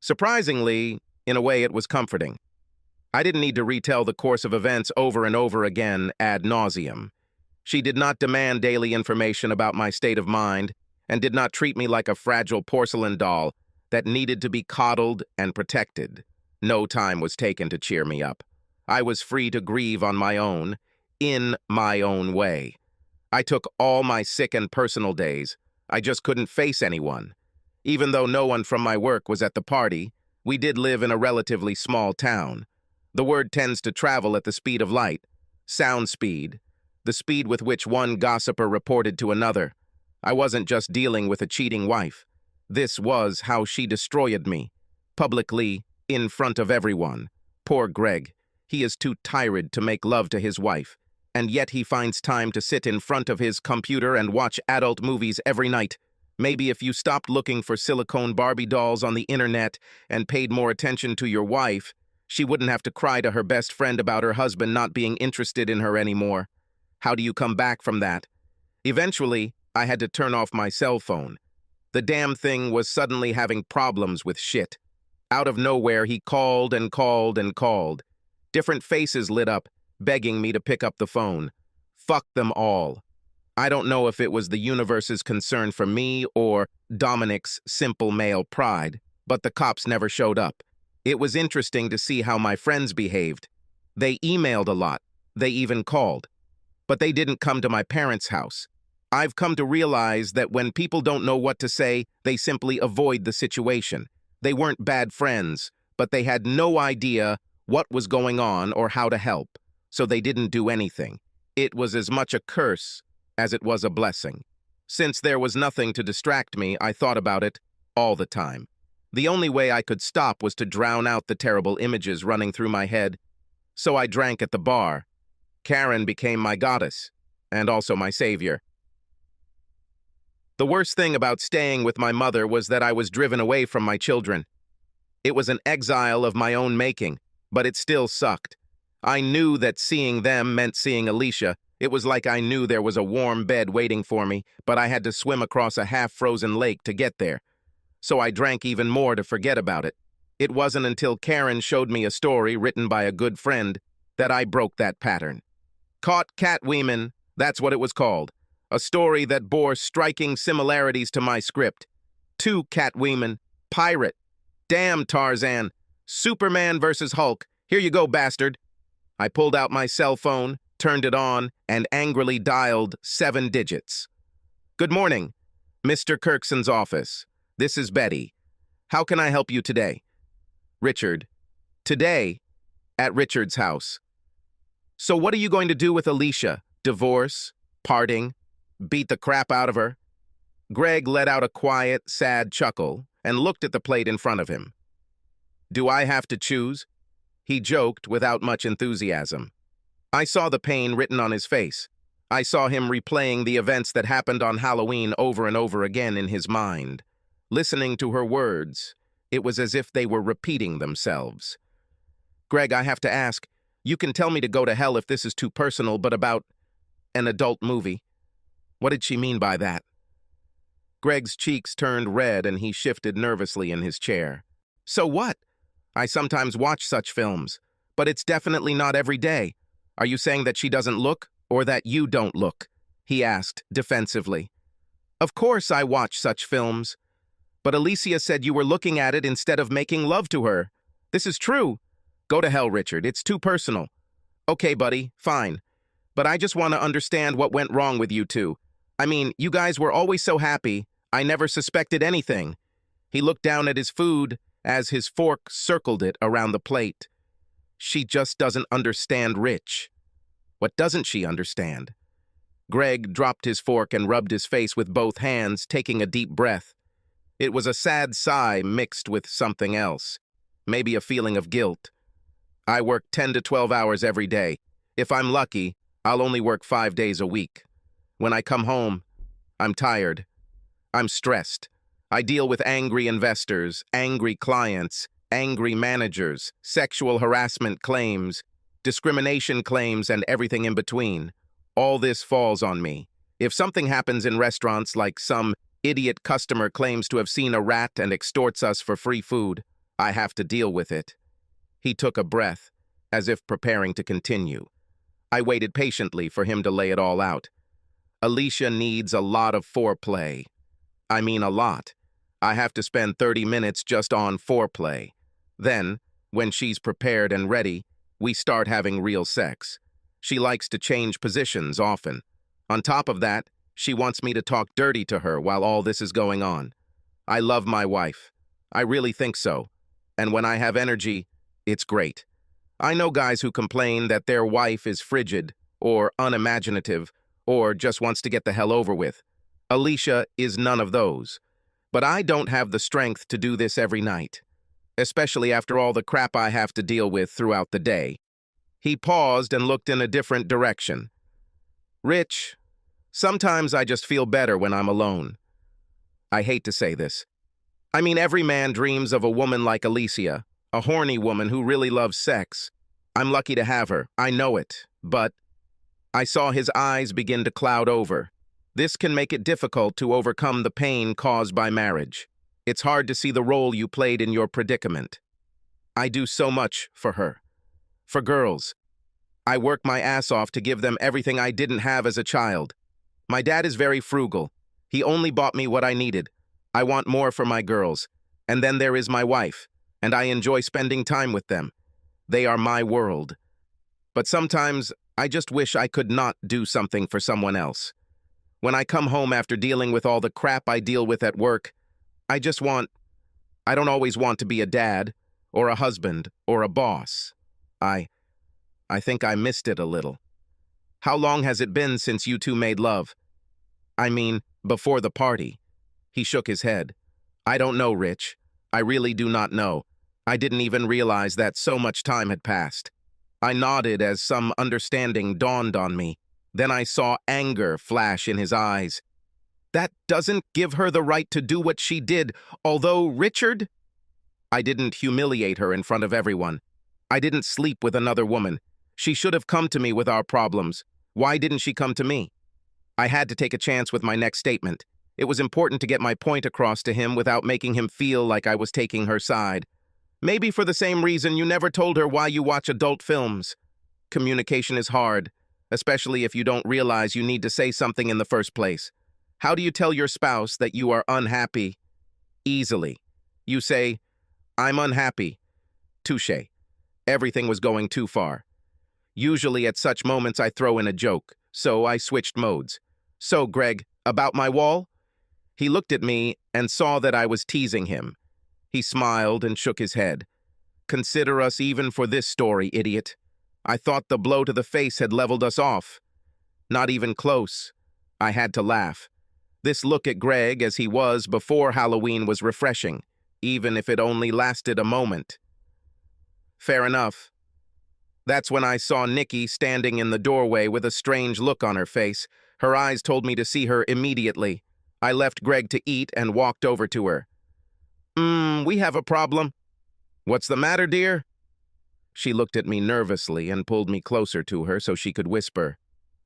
Surprisingly, in a way, it was comforting. I didn't need to retell the course of events over and over again ad nauseum. She did not demand daily information about my state of mind and did not treat me like a fragile porcelain doll that needed to be coddled and protected. No time was taken to cheer me up. I was free to grieve on my own, in my own way. I took all my sick and personal days. I just couldn't face anyone. Even though no one from my work was at the party, we did live in a relatively small town. The word tends to travel at the speed of light, sound speed, the speed with which one gossiper reported to another. I wasn't just dealing with a cheating wife. This was how she destroyed me, publicly, in front of everyone. Poor Greg. He is too tired to make love to his wife, and yet he finds time to sit in front of his computer and watch adult movies every night. Maybe if you stopped looking for silicone Barbie dolls on the internet and paid more attention to your wife, she wouldn't have to cry to her best friend about her husband not being interested in her anymore. How do you come back from that? Eventually, I had to turn off my cell phone. The damn thing was suddenly having problems with shit. Out of nowhere, he called and called and called. Different faces lit up, begging me to pick up the phone. Fuck them all. I don't know if it was the universe's concern for me or Dominic's simple male pride, but the cops never showed up. It was interesting to see how my friends behaved. They emailed a lot. They even called. But they didn't come to my parents' house. I've come to realize that when people don't know what to say, they simply avoid the situation. They weren't bad friends, but they had no idea what was going on or how to help, so they didn't do anything. It was as much a curse as it was a blessing. Since there was nothing to distract me, I thought about it all the time. The only way I could stop was to drown out the terrible images running through my head, so I drank at the bar. Karen became my goddess, and also my savior. The worst thing about staying with my mother was that I was driven away from my children. It was an exile of my own making, but it still sucked. I knew that seeing them meant seeing Alicia. It was like I knew there was a warm bed waiting for me, but I had to swim across a half-frozen lake to get there. So I drank even more to forget about it. It wasn't until Karen showed me a story written by a good friend that I broke that pattern. Caught Catwoman, that's what it was called. A story that bore striking similarities to my script. 2 Catwoman, pirate, damn Tarzan, Superman versus Hulk. Here you go, bastard. I pulled out my cell phone, turned it on, and angrily dialed 7 digits. Good morning, Mr. Kirkson's office. This is Betty. How can I help you today? Richard. Today, at Richard's house. So what are you going to do with Alicia? Divorce? Parting? Beat the crap out of her? Greg let out a quiet, sad chuckle and looked at the plate in front of him. Do I have to choose? He joked without much enthusiasm. I saw the pain written on his face. I saw him replaying the events that happened on Halloween over and over again in his mind. Listening to her words, it was as if they were repeating themselves. Greg, I have to ask, you can tell me to go to hell if this is too personal, but about an adult movie. What did she mean by that? Greg's cheeks turned red and he shifted nervously in his chair. So what? I sometimes watch such films, but it's definitely not every day. Are you saying that she doesn't look, or that you don't look? He asked defensively. Of course I watch such films. But Alicia said you were looking at it instead of making love to her. This is true. Go to hell, Richard. It's too personal. Okay, buddy, fine. But I just want to understand what went wrong with you two. I mean, you guys were always so happy. I never suspected anything. He looked down at his food as his fork circled it around the plate. She just doesn't understand Rich. What doesn't she understand? Greg dropped his fork and rubbed his face with both hands, taking a deep breath. It was a sad sigh mixed with something else, maybe a feeling of guilt. I work 10 to 12 hours every day. If I'm lucky, I'll only work 5 days a week. When I come home, I'm tired. I'm stressed. I deal with angry investors, angry clients, angry managers, sexual harassment claims, discrimination claims, and everything in between. All this falls on me. If something happens in restaurants, like some idiot customer claims to have seen a rat and extorts us for free food, I have to deal with it. He took a breath, as if preparing to continue. I waited patiently for him to lay it all out. Alicia needs a lot of foreplay. I mean a lot. I have to spend 30 minutes just on foreplay. Then, when she's prepared and ready, we start having real sex. She likes to change positions often. On top of that, she wants me to talk dirty to her while all this is going on. I love my wife. I really think so. And when I have energy, it's great. I know guys who complain that their wife is frigid, or unimaginative, or just wants to get the hell over with. Alicia is none of those. But I don't have the strength to do this every night, especially after all the crap I have to deal with throughout the day. He paused and looked in a different direction. Rich, sometimes I just feel better when I'm alone. I hate to say this. I mean, every man dreams of a woman like Alicia, a horny woman who really loves sex. I'm lucky to have her, I know it, but I saw his eyes begin to cloud over. This can make it difficult to overcome the pain caused by marriage. It's hard to see the role you played in your predicament. I do so much for her. For girls. I work my ass off to give them everything I didn't have as a child. My dad is very frugal. He only bought me what I needed. I want more for my girls. And then there is my wife, and I enjoy spending time with them. They are my world. But sometimes I just wish I could not do something for someone else. When I come home after dealing with all the crap I deal with at work, I don't always want to be a dad, or a husband, or a boss. I think I missed it a little. How long has it been since you two made love? I mean, before the party. He shook his head. I don't know, Rich. I really do not know. I didn't even realize that so much time had passed. I nodded as some understanding dawned on me. Then I saw anger flash in his eyes. That doesn't give her the right to do what she did, although, Richard... I didn't humiliate her in front of everyone. I didn't sleep with another woman. She should have come to me with our problems. Why didn't she come to me? I had to take a chance with my next statement. It was important to get my point across to him without making him feel like I was taking her side. Maybe for the same reason you never told her why you watch adult films. Communication is hard, especially if you don't realize you need to say something in the first place. How do you tell your spouse that you are unhappy? Easily. You say, I'm unhappy. Touché. Everything was going too far. Usually at such moments I throw in a joke, so I switched modes. So, Greg, About my wall? He looked at me and saw that I was teasing him. He smiled and shook his head. Consider us even for this story, idiot. I thought the blow to the face had leveled us off. Not even close. I had to laugh. This look at Greg as he was before Halloween was refreshing, even if it only lasted a moment. Fair enough. That's when I saw Nikki standing in the doorway with a strange look on her face. Her eyes told me to see her immediately. I left Greg to eat and walked over to her. We have a problem. What's the matter, dear? She looked at me nervously and pulled me closer to her so she could whisper.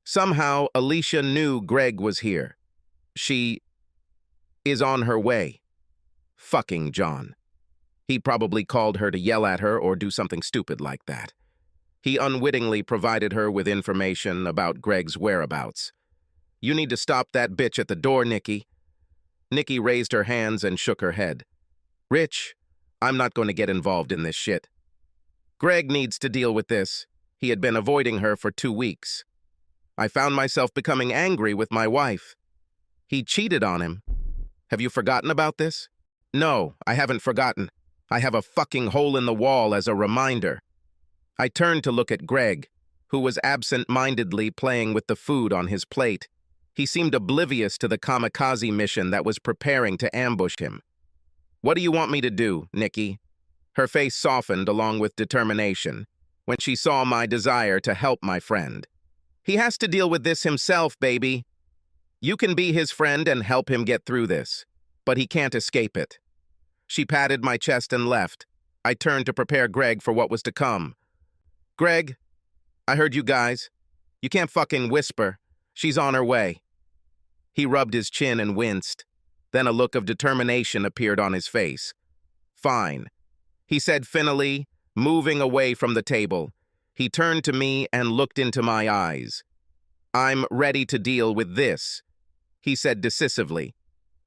Somehow, Alicia knew Greg was here. She is on her way. Fucking John. He probably called her to yell at her or do something stupid like that. He unwittingly provided her with information about Greg's whereabouts. You need to stop that bitch at the door, Nikki. Nikki raised her hands and shook her head. Rich, I'm not going to get involved in this shit. Greg needs to deal with this. He had been avoiding her for 2 weeks. I found myself becoming angry with my wife. He cheated on him. Have you forgotten about this? No, I haven't forgotten. I have a fucking hole in the wall as a reminder. I turned to look at Greg, who was absent-mindedly playing with the food on his plate. He seemed oblivious to the kamikaze mission that was preparing to ambush him. What do you want me to do, Nikki? Her face softened along with determination when she saw my desire to help my friend. He has to deal with this himself, baby. You can be his friend and help him get through this, but he can't escape it. She patted my chest and left. I turned to prepare Greg for what was to come. Greg, I heard you guys. You can't fucking whisper. She's on her way. He rubbed his chin and winced. Then a look of determination appeared on his face. Fine, he said finnily, moving away from the table. He turned to me and looked into my eyes. I'm ready to deal with this, he said decisively.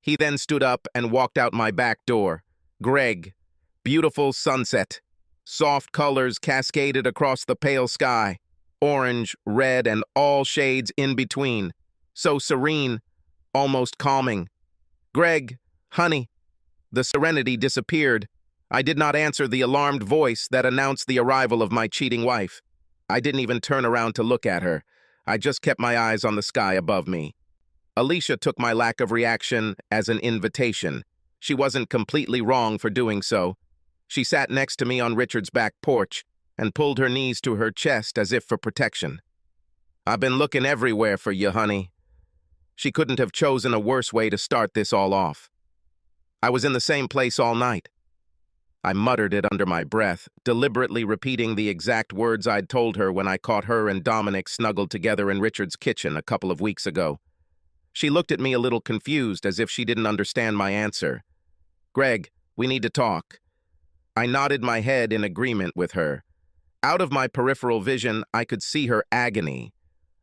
He then stood up and walked out my back door. Greg, beautiful sunset. Soft colors cascaded across the pale sky. Orange, red, and all shades in between. So serene, almost calming. Greg, honey. The serenity disappeared. I did not answer the alarmed voice that announced the arrival of my cheating wife. I didn't even turn around to look at her. I just kept my eyes on the sky above me. Alicia took my lack of reaction as an invitation. She wasn't completely wrong for doing so. She sat next to me on Richard's back porch and pulled her knees to her chest as if for protection. I've been looking everywhere for you, honey. She couldn't have chosen a worse way to start this all off. I was in the same place all night. I muttered it under my breath, deliberately repeating the exact words I'd told her when I caught her and Dominic snuggled together in Richard's kitchen a couple of weeks ago. She looked at me a little confused, as if she didn't understand my answer. Greg, we need to talk. I nodded my head in agreement with her. Out of my peripheral vision, I could see her agony.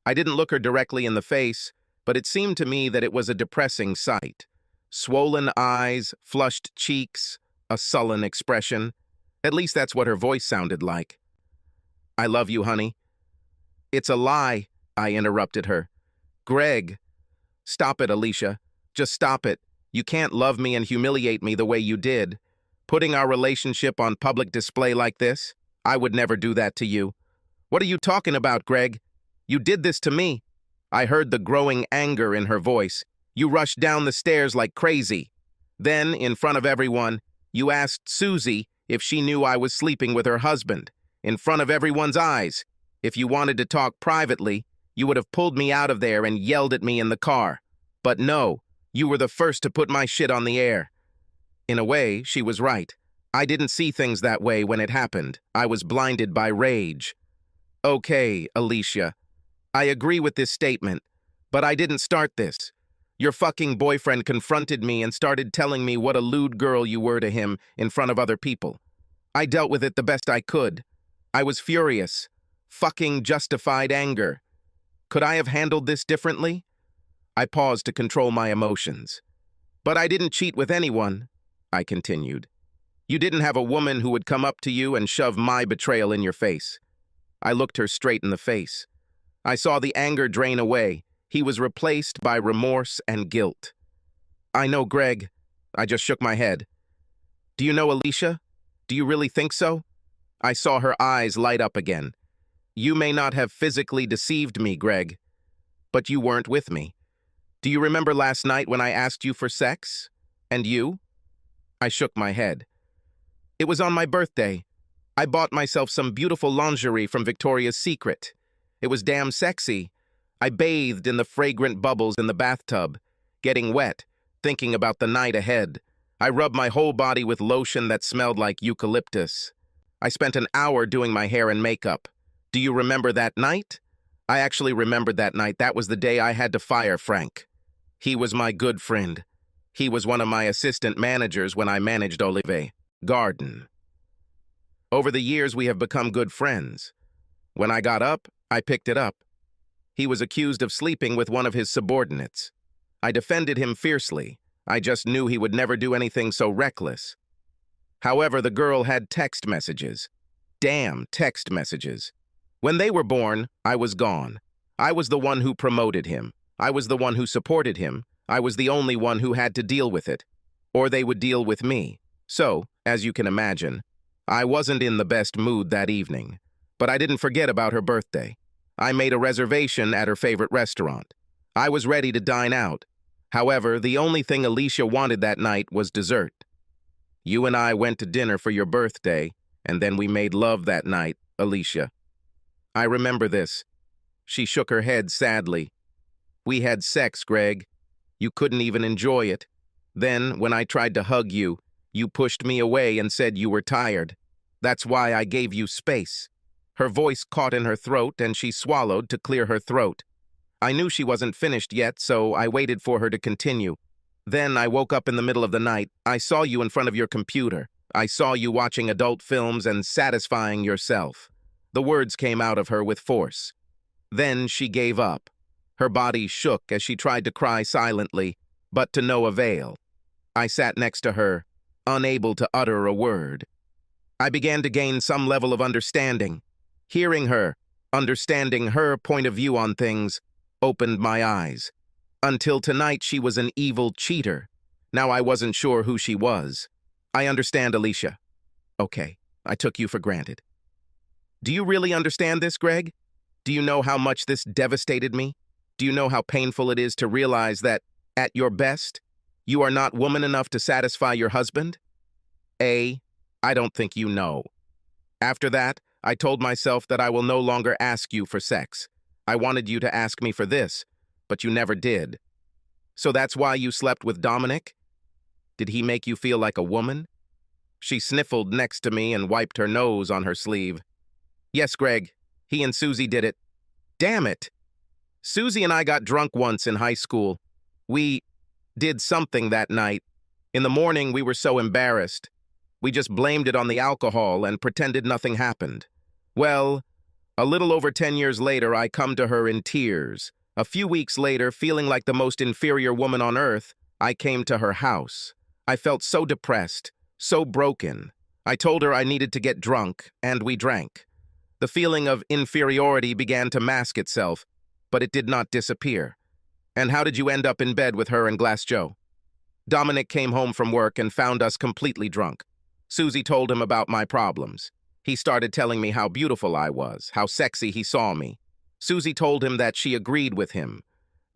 I didn't look her directly in the face, but it seemed to me that it was a depressing sight. Swollen eyes, flushed cheeks, a sullen expression. At least that's what her voice sounded like. I love you, honey. It's a lie, I interrupted her. Greg. Stop it, Alicia. Just stop it. You can't love me and humiliate me the way you did. Putting our relationship on public display like this? I would never do that to you. What are you talking about, Greg? You did this to me. I heard the growing anger in her voice. You rushed down the stairs like crazy. Then, in front of everyone, you asked Susie if she knew I was sleeping with her husband. In front of everyone's eyes. If you wanted to talk privately, you would have pulled me out of there and yelled at me in the car. But no, you were the first to put my shit on the air. In a way, she was right. I didn't see things that way when it happened. I was blinded by rage. Okay, Alicia. I agree with this statement, but I didn't start this. Your fucking boyfriend confronted me and started telling me what a lewd girl you were to him in front of other people. I dealt with it the best I could. I was furious. Fucking justified anger. Could I have handled this differently? I paused to control my emotions. But I didn't cheat with anyone, I continued. You didn't have a woman who would come up to you and shove my betrayal in your face. I looked her straight in the face. I saw the anger drain away. He was replaced by remorse and guilt. I know, Greg. I just shook my head. Do you know Alicia? Do you really think so? I saw her eyes light up again. You may not have physically deceived me, Greg, but you weren't with me. Do you remember last night when I asked you for sex? And you? I shook my head. It was on my birthday. I bought myself some beautiful lingerie from Victoria's Secret. It was damn sexy. I bathed in the fragrant bubbles in the bathtub, getting wet, thinking about the night ahead. I rubbed my whole body with lotion that smelled like eucalyptus. I spent an hour doing my hair and makeup. Do you remember that night? I actually remembered that night. That was the day I had to fire Frank. He was my good friend. He was one of my assistant managers when I managed Olive Garden. Over the years, we have become good friends. When I got up, I picked it up. He was accused of sleeping with one of his subordinates. I defended him fiercely. I just knew he would never do anything so reckless. However, the girl had text messages. Damn text messages. When they were born, I was gone. I was the one who promoted him. I was the one who supported him. I was the only one who had to deal with it. Or they would deal with me. So, as you can imagine, I wasn't in the best mood that evening. But I didn't forget about her birthday. I made a reservation at her favorite restaurant. I was ready to dine out. However, the only thing Alicia wanted that night was dessert. You and I went to dinner for your birthday, and then we made love that night, Alicia. I remember this. She shook her head sadly. We had sex, Greg. You couldn't even enjoy it. Then, when I tried to hug you, you pushed me away and said you were tired. That's why I gave you space. Her voice caught in her throat, and she swallowed to clear her throat. I knew she wasn't finished yet, so I waited for her to continue. Then I woke up in the middle of the night. I saw you in front of your computer. I saw you watching adult films and satisfying yourself. The words came out of her with force. Then she gave up. Her body shook as she tried to cry silently, but to no avail. I sat next to her, unable to utter a word. I began to gain some level of understanding. Hearing her, understanding her point of view on things, opened my eyes. Until tonight, she was an evil cheater. Now I wasn't sure who she was. I understand, Alicia. Okay, I took you for granted. Do you really understand this, Greg? Do you know how much this devastated me? Do you know how painful it is to realize that, at your best, you are not woman enough to satisfy your husband? I don't think you know. After that, I told myself that I will no longer ask you for sex. I wanted you to ask me for this, but you never did. So that's why you slept with Dominic? Did he make you feel like a woman? She sniffled next to me and wiped her nose on her sleeve. Yes, Greg, he and Susie did it. Damn it! Susie and I got drunk once in high school. We did something that night. In the morning, we were so embarrassed. We just blamed it on the alcohol and pretended nothing happened. Well, a little over 10 years later, I come to her in tears. A few weeks later, feeling like the most inferior woman on earth, I came to her house. I felt so depressed, so broken. I told her I needed to get drunk, and we drank. The feeling of inferiority began to mask itself, but it did not disappear. And how did you end up in bed with her and Glass Joe? Dominic came home from work and found us completely drunk. Susie told him about my problems. He started telling me how beautiful I was, how sexy he saw me. Susie told him that she agreed with him.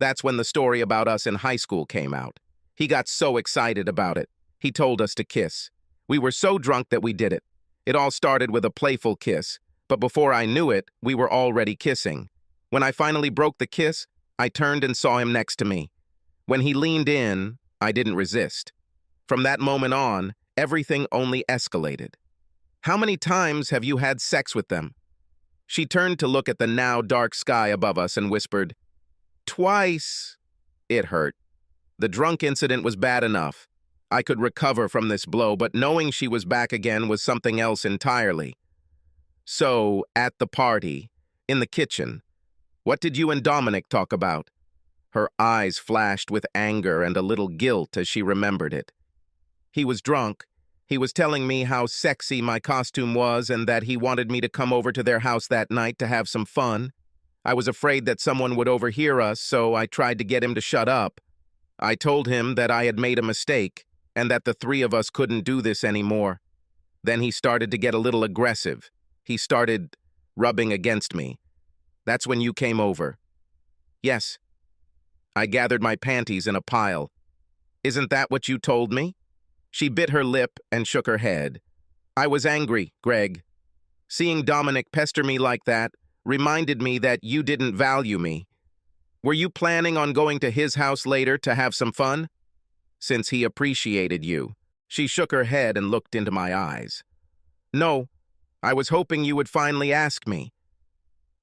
That's when the story about us in high school came out. He got so excited about it. He told us to kiss. We were so drunk that we did it. It all started with a playful kiss, but before I knew it, we were already kissing. When I finally broke the kiss, I turned and saw him next to me. When he leaned in, I didn't resist. From that moment on, everything only escalated. How many times have you had sex with them? She turned to look at the now dark sky above us and whispered, "Twice." It hurt. The drunk incident was bad enough. I could recover from this blow, but knowing she was back again was something else entirely. So, at the party, in the kitchen, what did you and Dominic talk about? Her eyes flashed with anger and a little guilt as she remembered it. He was drunk. He was telling me how sexy my costume was and that he wanted me to come over to their house that night to have some fun. I was afraid that someone would overhear us, so I tried to get him to shut up. I told him that I had made a mistake and that the three of us couldn't do this anymore. Then he started to get a little aggressive. He started rubbing against me. That's when you came over. Yes. I gathered my panties in a pile. Isn't that what you told me? She bit her lip and shook her head. I was angry, Greg. Seeing Dominic pester me like that reminded me that you didn't value me. Were you planning on going to his house later to have some fun? Since he appreciated you. She shook her head and looked into my eyes. No, I was hoping you would finally ask me.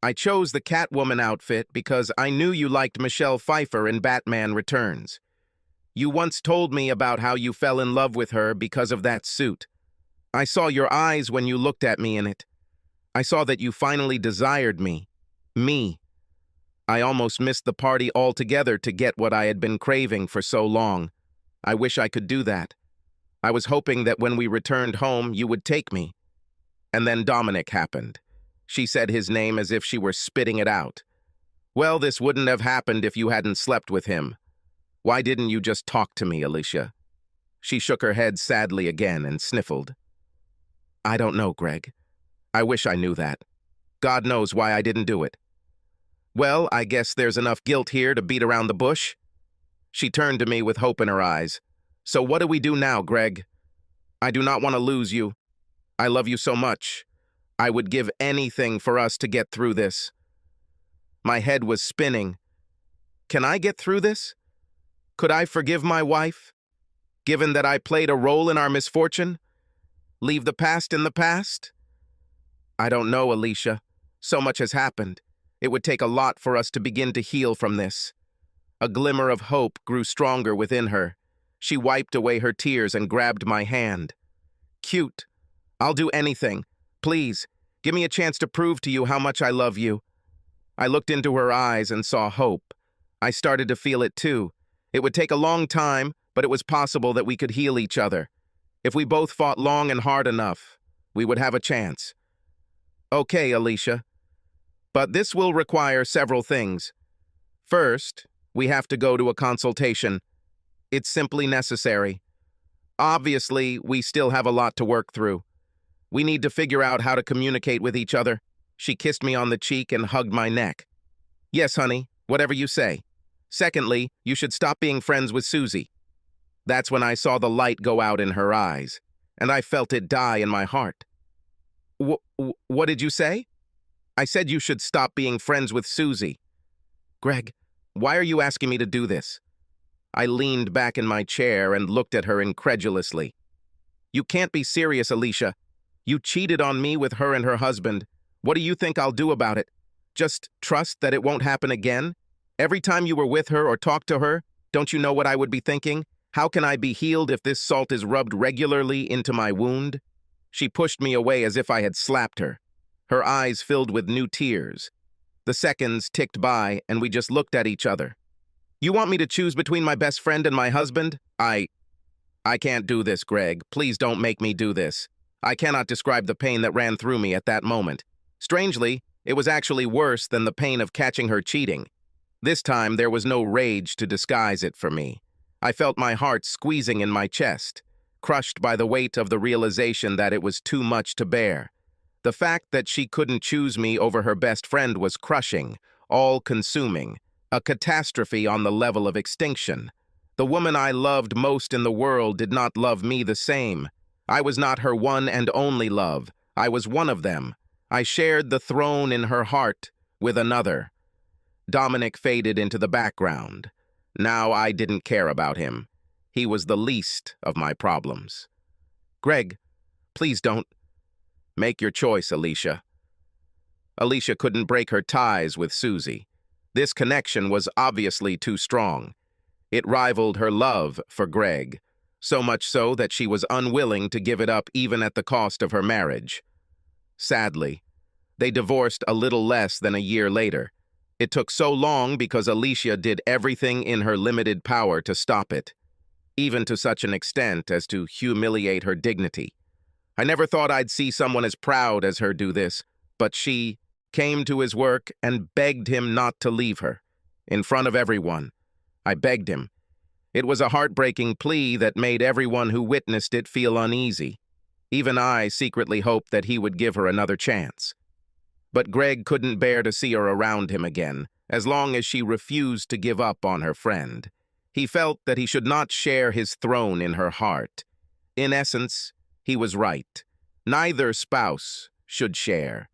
I chose the Catwoman outfit because I knew you liked Michelle Pfeiffer in Batman Returns. You once told me about how you fell in love with her because of that suit. I saw your eyes when you looked at me in it. I saw that you finally desired me. Me. I almost missed the party altogether to get what I had been craving for so long. I wish I could do that. I was hoping that when we returned home, you would take me. And then Dominic happened. She said his name as if she were spitting it out. Well, this wouldn't have happened if you hadn't slept with him. Why didn't you just talk to me, Alicia? She shook her head sadly again and sniffled. I don't know, Greg. I wish I knew that. God knows why I didn't do it. Well, I guess there's enough guilt here to beat around the bush. She turned to me with hope in her eyes. So what do we do now, Greg? I do not want to lose you. I love you so much. I would give anything for us to get through this. My head was spinning. Can I get through this? Could I forgive my wife? Given that I played a role in our misfortune? Leave the past in the past? I don't know, Alicia. So much has happened. It would take a lot for us to begin to heal from this. A glimmer of hope grew stronger within her. She wiped away her tears and grabbed my hand. Cute. I'll do anything. Please, give me a chance to prove to you how much I love you. I looked into her eyes and saw hope. I started to feel it too. It would take a long time, but it was possible that we could heal each other. If we both fought long and hard enough, we would have a chance. Okay, Alicia. But this will require several things. First, we have to go to a consultation. It's simply necessary. Obviously, we still have a lot to work through. We need to figure out how to communicate with each other. She kissed me on the cheek and hugged my neck. Yes, honey, whatever you say. Secondly, you should stop being friends with Susie. That's when I saw the light go out in her eyes, and I felt it die in my heart. What did you say? I said you should stop being friends with Susie. Greg, why are you asking me to do this? I leaned back in my chair and looked at her incredulously. You can't be serious, Alicia. You cheated on me with her and her husband. What do you think I'll do about it? Just trust that it won't happen again? Every time you were with her or talked to her, don't you know what I would be thinking? How can I be healed if this salt is rubbed regularly into my wound? She pushed me away as if I had slapped her. Her eyes filled with new tears. The seconds ticked by, and we just looked at each other. You want me to choose between my best friend and my husband? I can't do this, Greg. Please don't make me do this. I cannot describe the pain that ran through me at that moment. Strangely, it was actually worse than the pain of catching her cheating. This time, there was no rage to disguise it for me. I felt my heart squeezing in my chest, crushed by the weight of the realization that it was too much to bear. The fact that she couldn't choose me over her best friend was crushing, all-consuming, a catastrophe on the level of extinction. The woman I loved most in the world did not love me the same. I was not her one and only love. I was one of them. I shared the throne in her heart with another. Dominic faded into the background. Now I didn't care about him. He was the least of my problems. Greg, please don't. Make your choice, Alicia. Alicia couldn't break her ties with Susie. This connection was obviously too strong. It rivaled her love for Greg, so much so that she was unwilling to give it up even at the cost of her marriage. Sadly, they divorced a little less than a year later. It took so long because Alicia did everything in her limited power to stop it, even to such an extent as to humiliate her dignity. I never thought I'd see someone as proud as her do this, but she came to his work and begged him not to leave her. In front of everyone. I begged him. It was a heartbreaking plea that made everyone who witnessed it feel uneasy. Even I secretly hoped that he would give her another chance. But Greg couldn't bear to see her around him again, as long as she refused to give up on her friend. He felt that he should not share his throne in her heart. In essence, he was right. Neither spouse should share.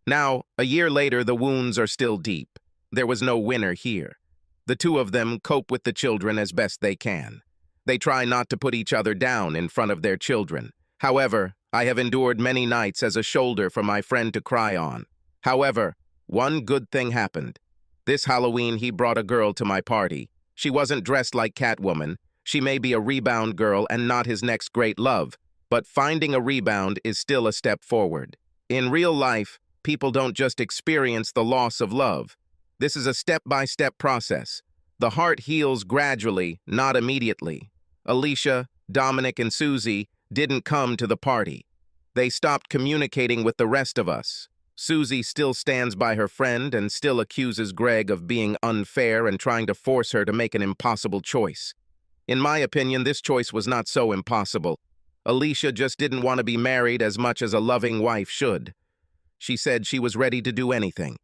Now, a year later, the wounds are still deep. There was no winner here. The two of them cope with the children as best they can. They try not to put each other down in front of their children. However, I have endured many nights as a shoulder for my friend to cry on. However, one good thing happened. This Halloween, he brought a girl to my party. She wasn't dressed like Catwoman. She may be a rebound girl and not his next great love, but finding a rebound is still a step forward. In real life, people don't just experience the loss of love. This is a step-by-step process. The heart heals gradually, not immediately. Alicia, Dominic, and Susie didn't come to the party. They stopped communicating with the rest of us. Susie still stands by her friend and still accuses Greg of being unfair and trying to force her to make an impossible choice. In my opinion, this choice was not so impossible. Alicia just didn't want to be married as much as a loving wife should. She said she was ready to do anything.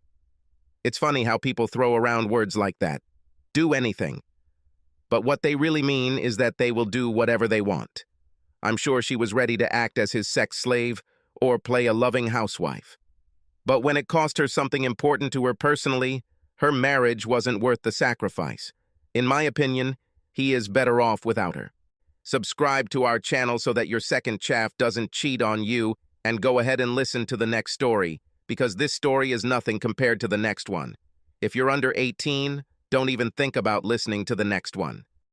It's funny how people throw around words like that. Do anything. But what they really mean is that they will do whatever they want. I'm sure she was ready to act as his sex slave or play a loving housewife. But when it cost her something important to her personally, her marriage wasn't worth the sacrifice. In my opinion, he is better off without her. Subscribe to our channel so that your second chaff doesn't cheat on you, and go ahead and listen to the next story, because this story is nothing compared to the next one. If you're under 18, don't even think about listening to the next one.